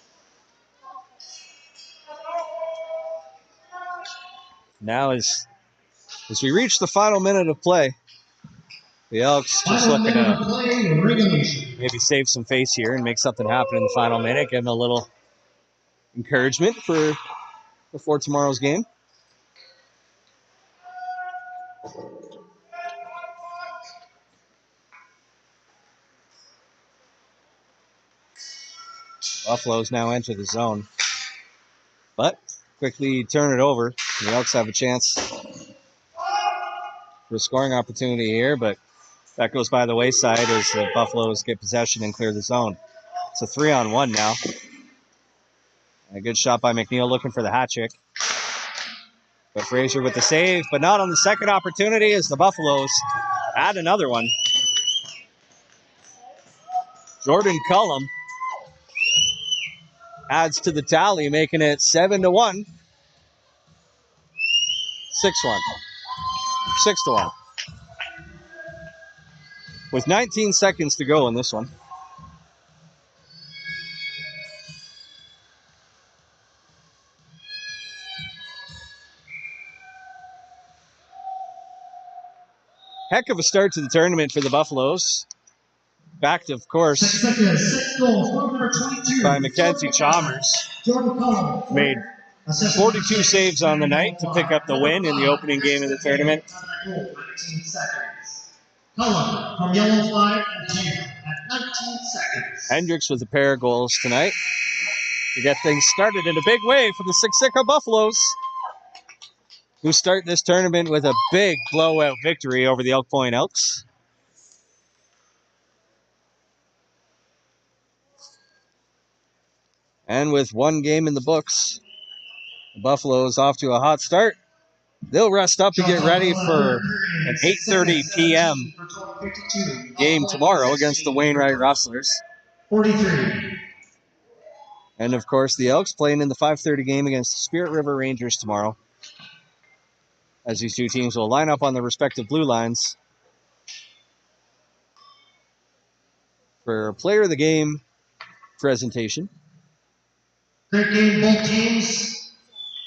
Now as we reach the final minute of play, the Elks just looking to maybe save some face here and make something happen in the final minute, give them a little encouragement for before tomorrow's game. Buffaloes now enter the zone, but quickly turn it over. The Elks have a chance for a scoring opportunity here, but that goes by the wayside as the Buffaloes get possession and clear the zone. It's a 3-on-1 now. A good shot by McNeil looking for the hat trick. But Fraser with the save, but not on the second opportunity as the Buffaloes add another one. Jordan Cullum adds to the tally, making it 7-1. 6-1. 6-1. With 19 seconds to go in this one. Heck of a start to the tournament for the Buffaloes. Backed, of course, by Mackenzie Chalmers. Made 42 saves on the night to pick up the win in the opening game of the tournament. From yellow flag and at 19 seconds. Hendricks with a pair of goals tonight to get things started in a big way for the Sisiska Buffaloes, who start this tournament with a big blowout victory over the Elk Point Elks. And with one game in the books, the Buffaloes off to a hot start. They'll rest up to get ready for an 8:30 p.m. game tomorrow against the Wainwright Rustlers. 43. And, of course, the Elks playing in the 5:30 game against the Spirit River Rangers tomorrow, as these two teams will line up on their respective blue lines for player of the game presentation. Great game, both teams.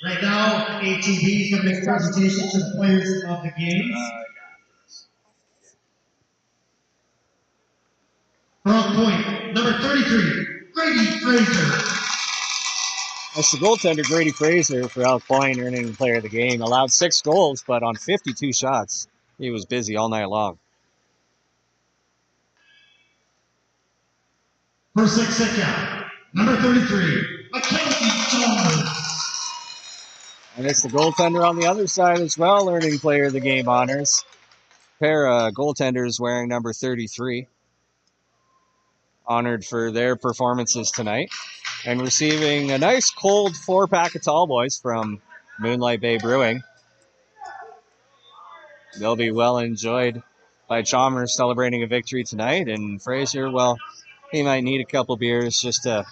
Right now, ATV is going to make a presentation to the players of the game. Wrong point, number 33, Grady Fraser. That's the goaltender, Grady Fraser, for Elk Point, earning the player of the game. Allowed 6 goals, but on 52 shots, he was busy all night long. For Sisiska, number 33, Mackenzie Chalmers. And it's the goaltender on the other side as well, earning player of the game honors. Pair of goaltenders wearing number 33. Honored for their performances tonight. And receiving a nice cold 4-pack of tall boys from Moonlight Bay Brewing. They'll be well enjoyed by Chalmers celebrating a victory tonight. And Fraser, well, he might need a couple beers just to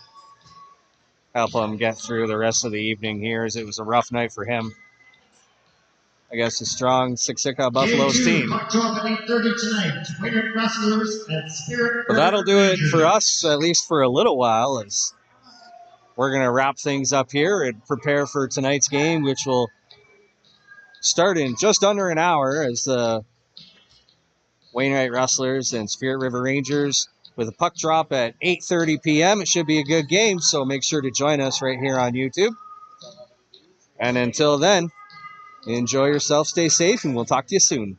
help him get through the rest of the evening here, as it was a rough night for him against a strong Sisiska Buffaloes team. But that'll do it for us, at least for a little while, as we're going to wrap things up here and prepare for tonight's game, which will start in just under an hour, as the Wainwright Rustlers and Spirit River Rangers with a puck drop at 8:30 p.m. It should be a good game, so make sure to join us right here on YouTube. And until then, enjoy yourself, stay safe, and we'll talk to you soon.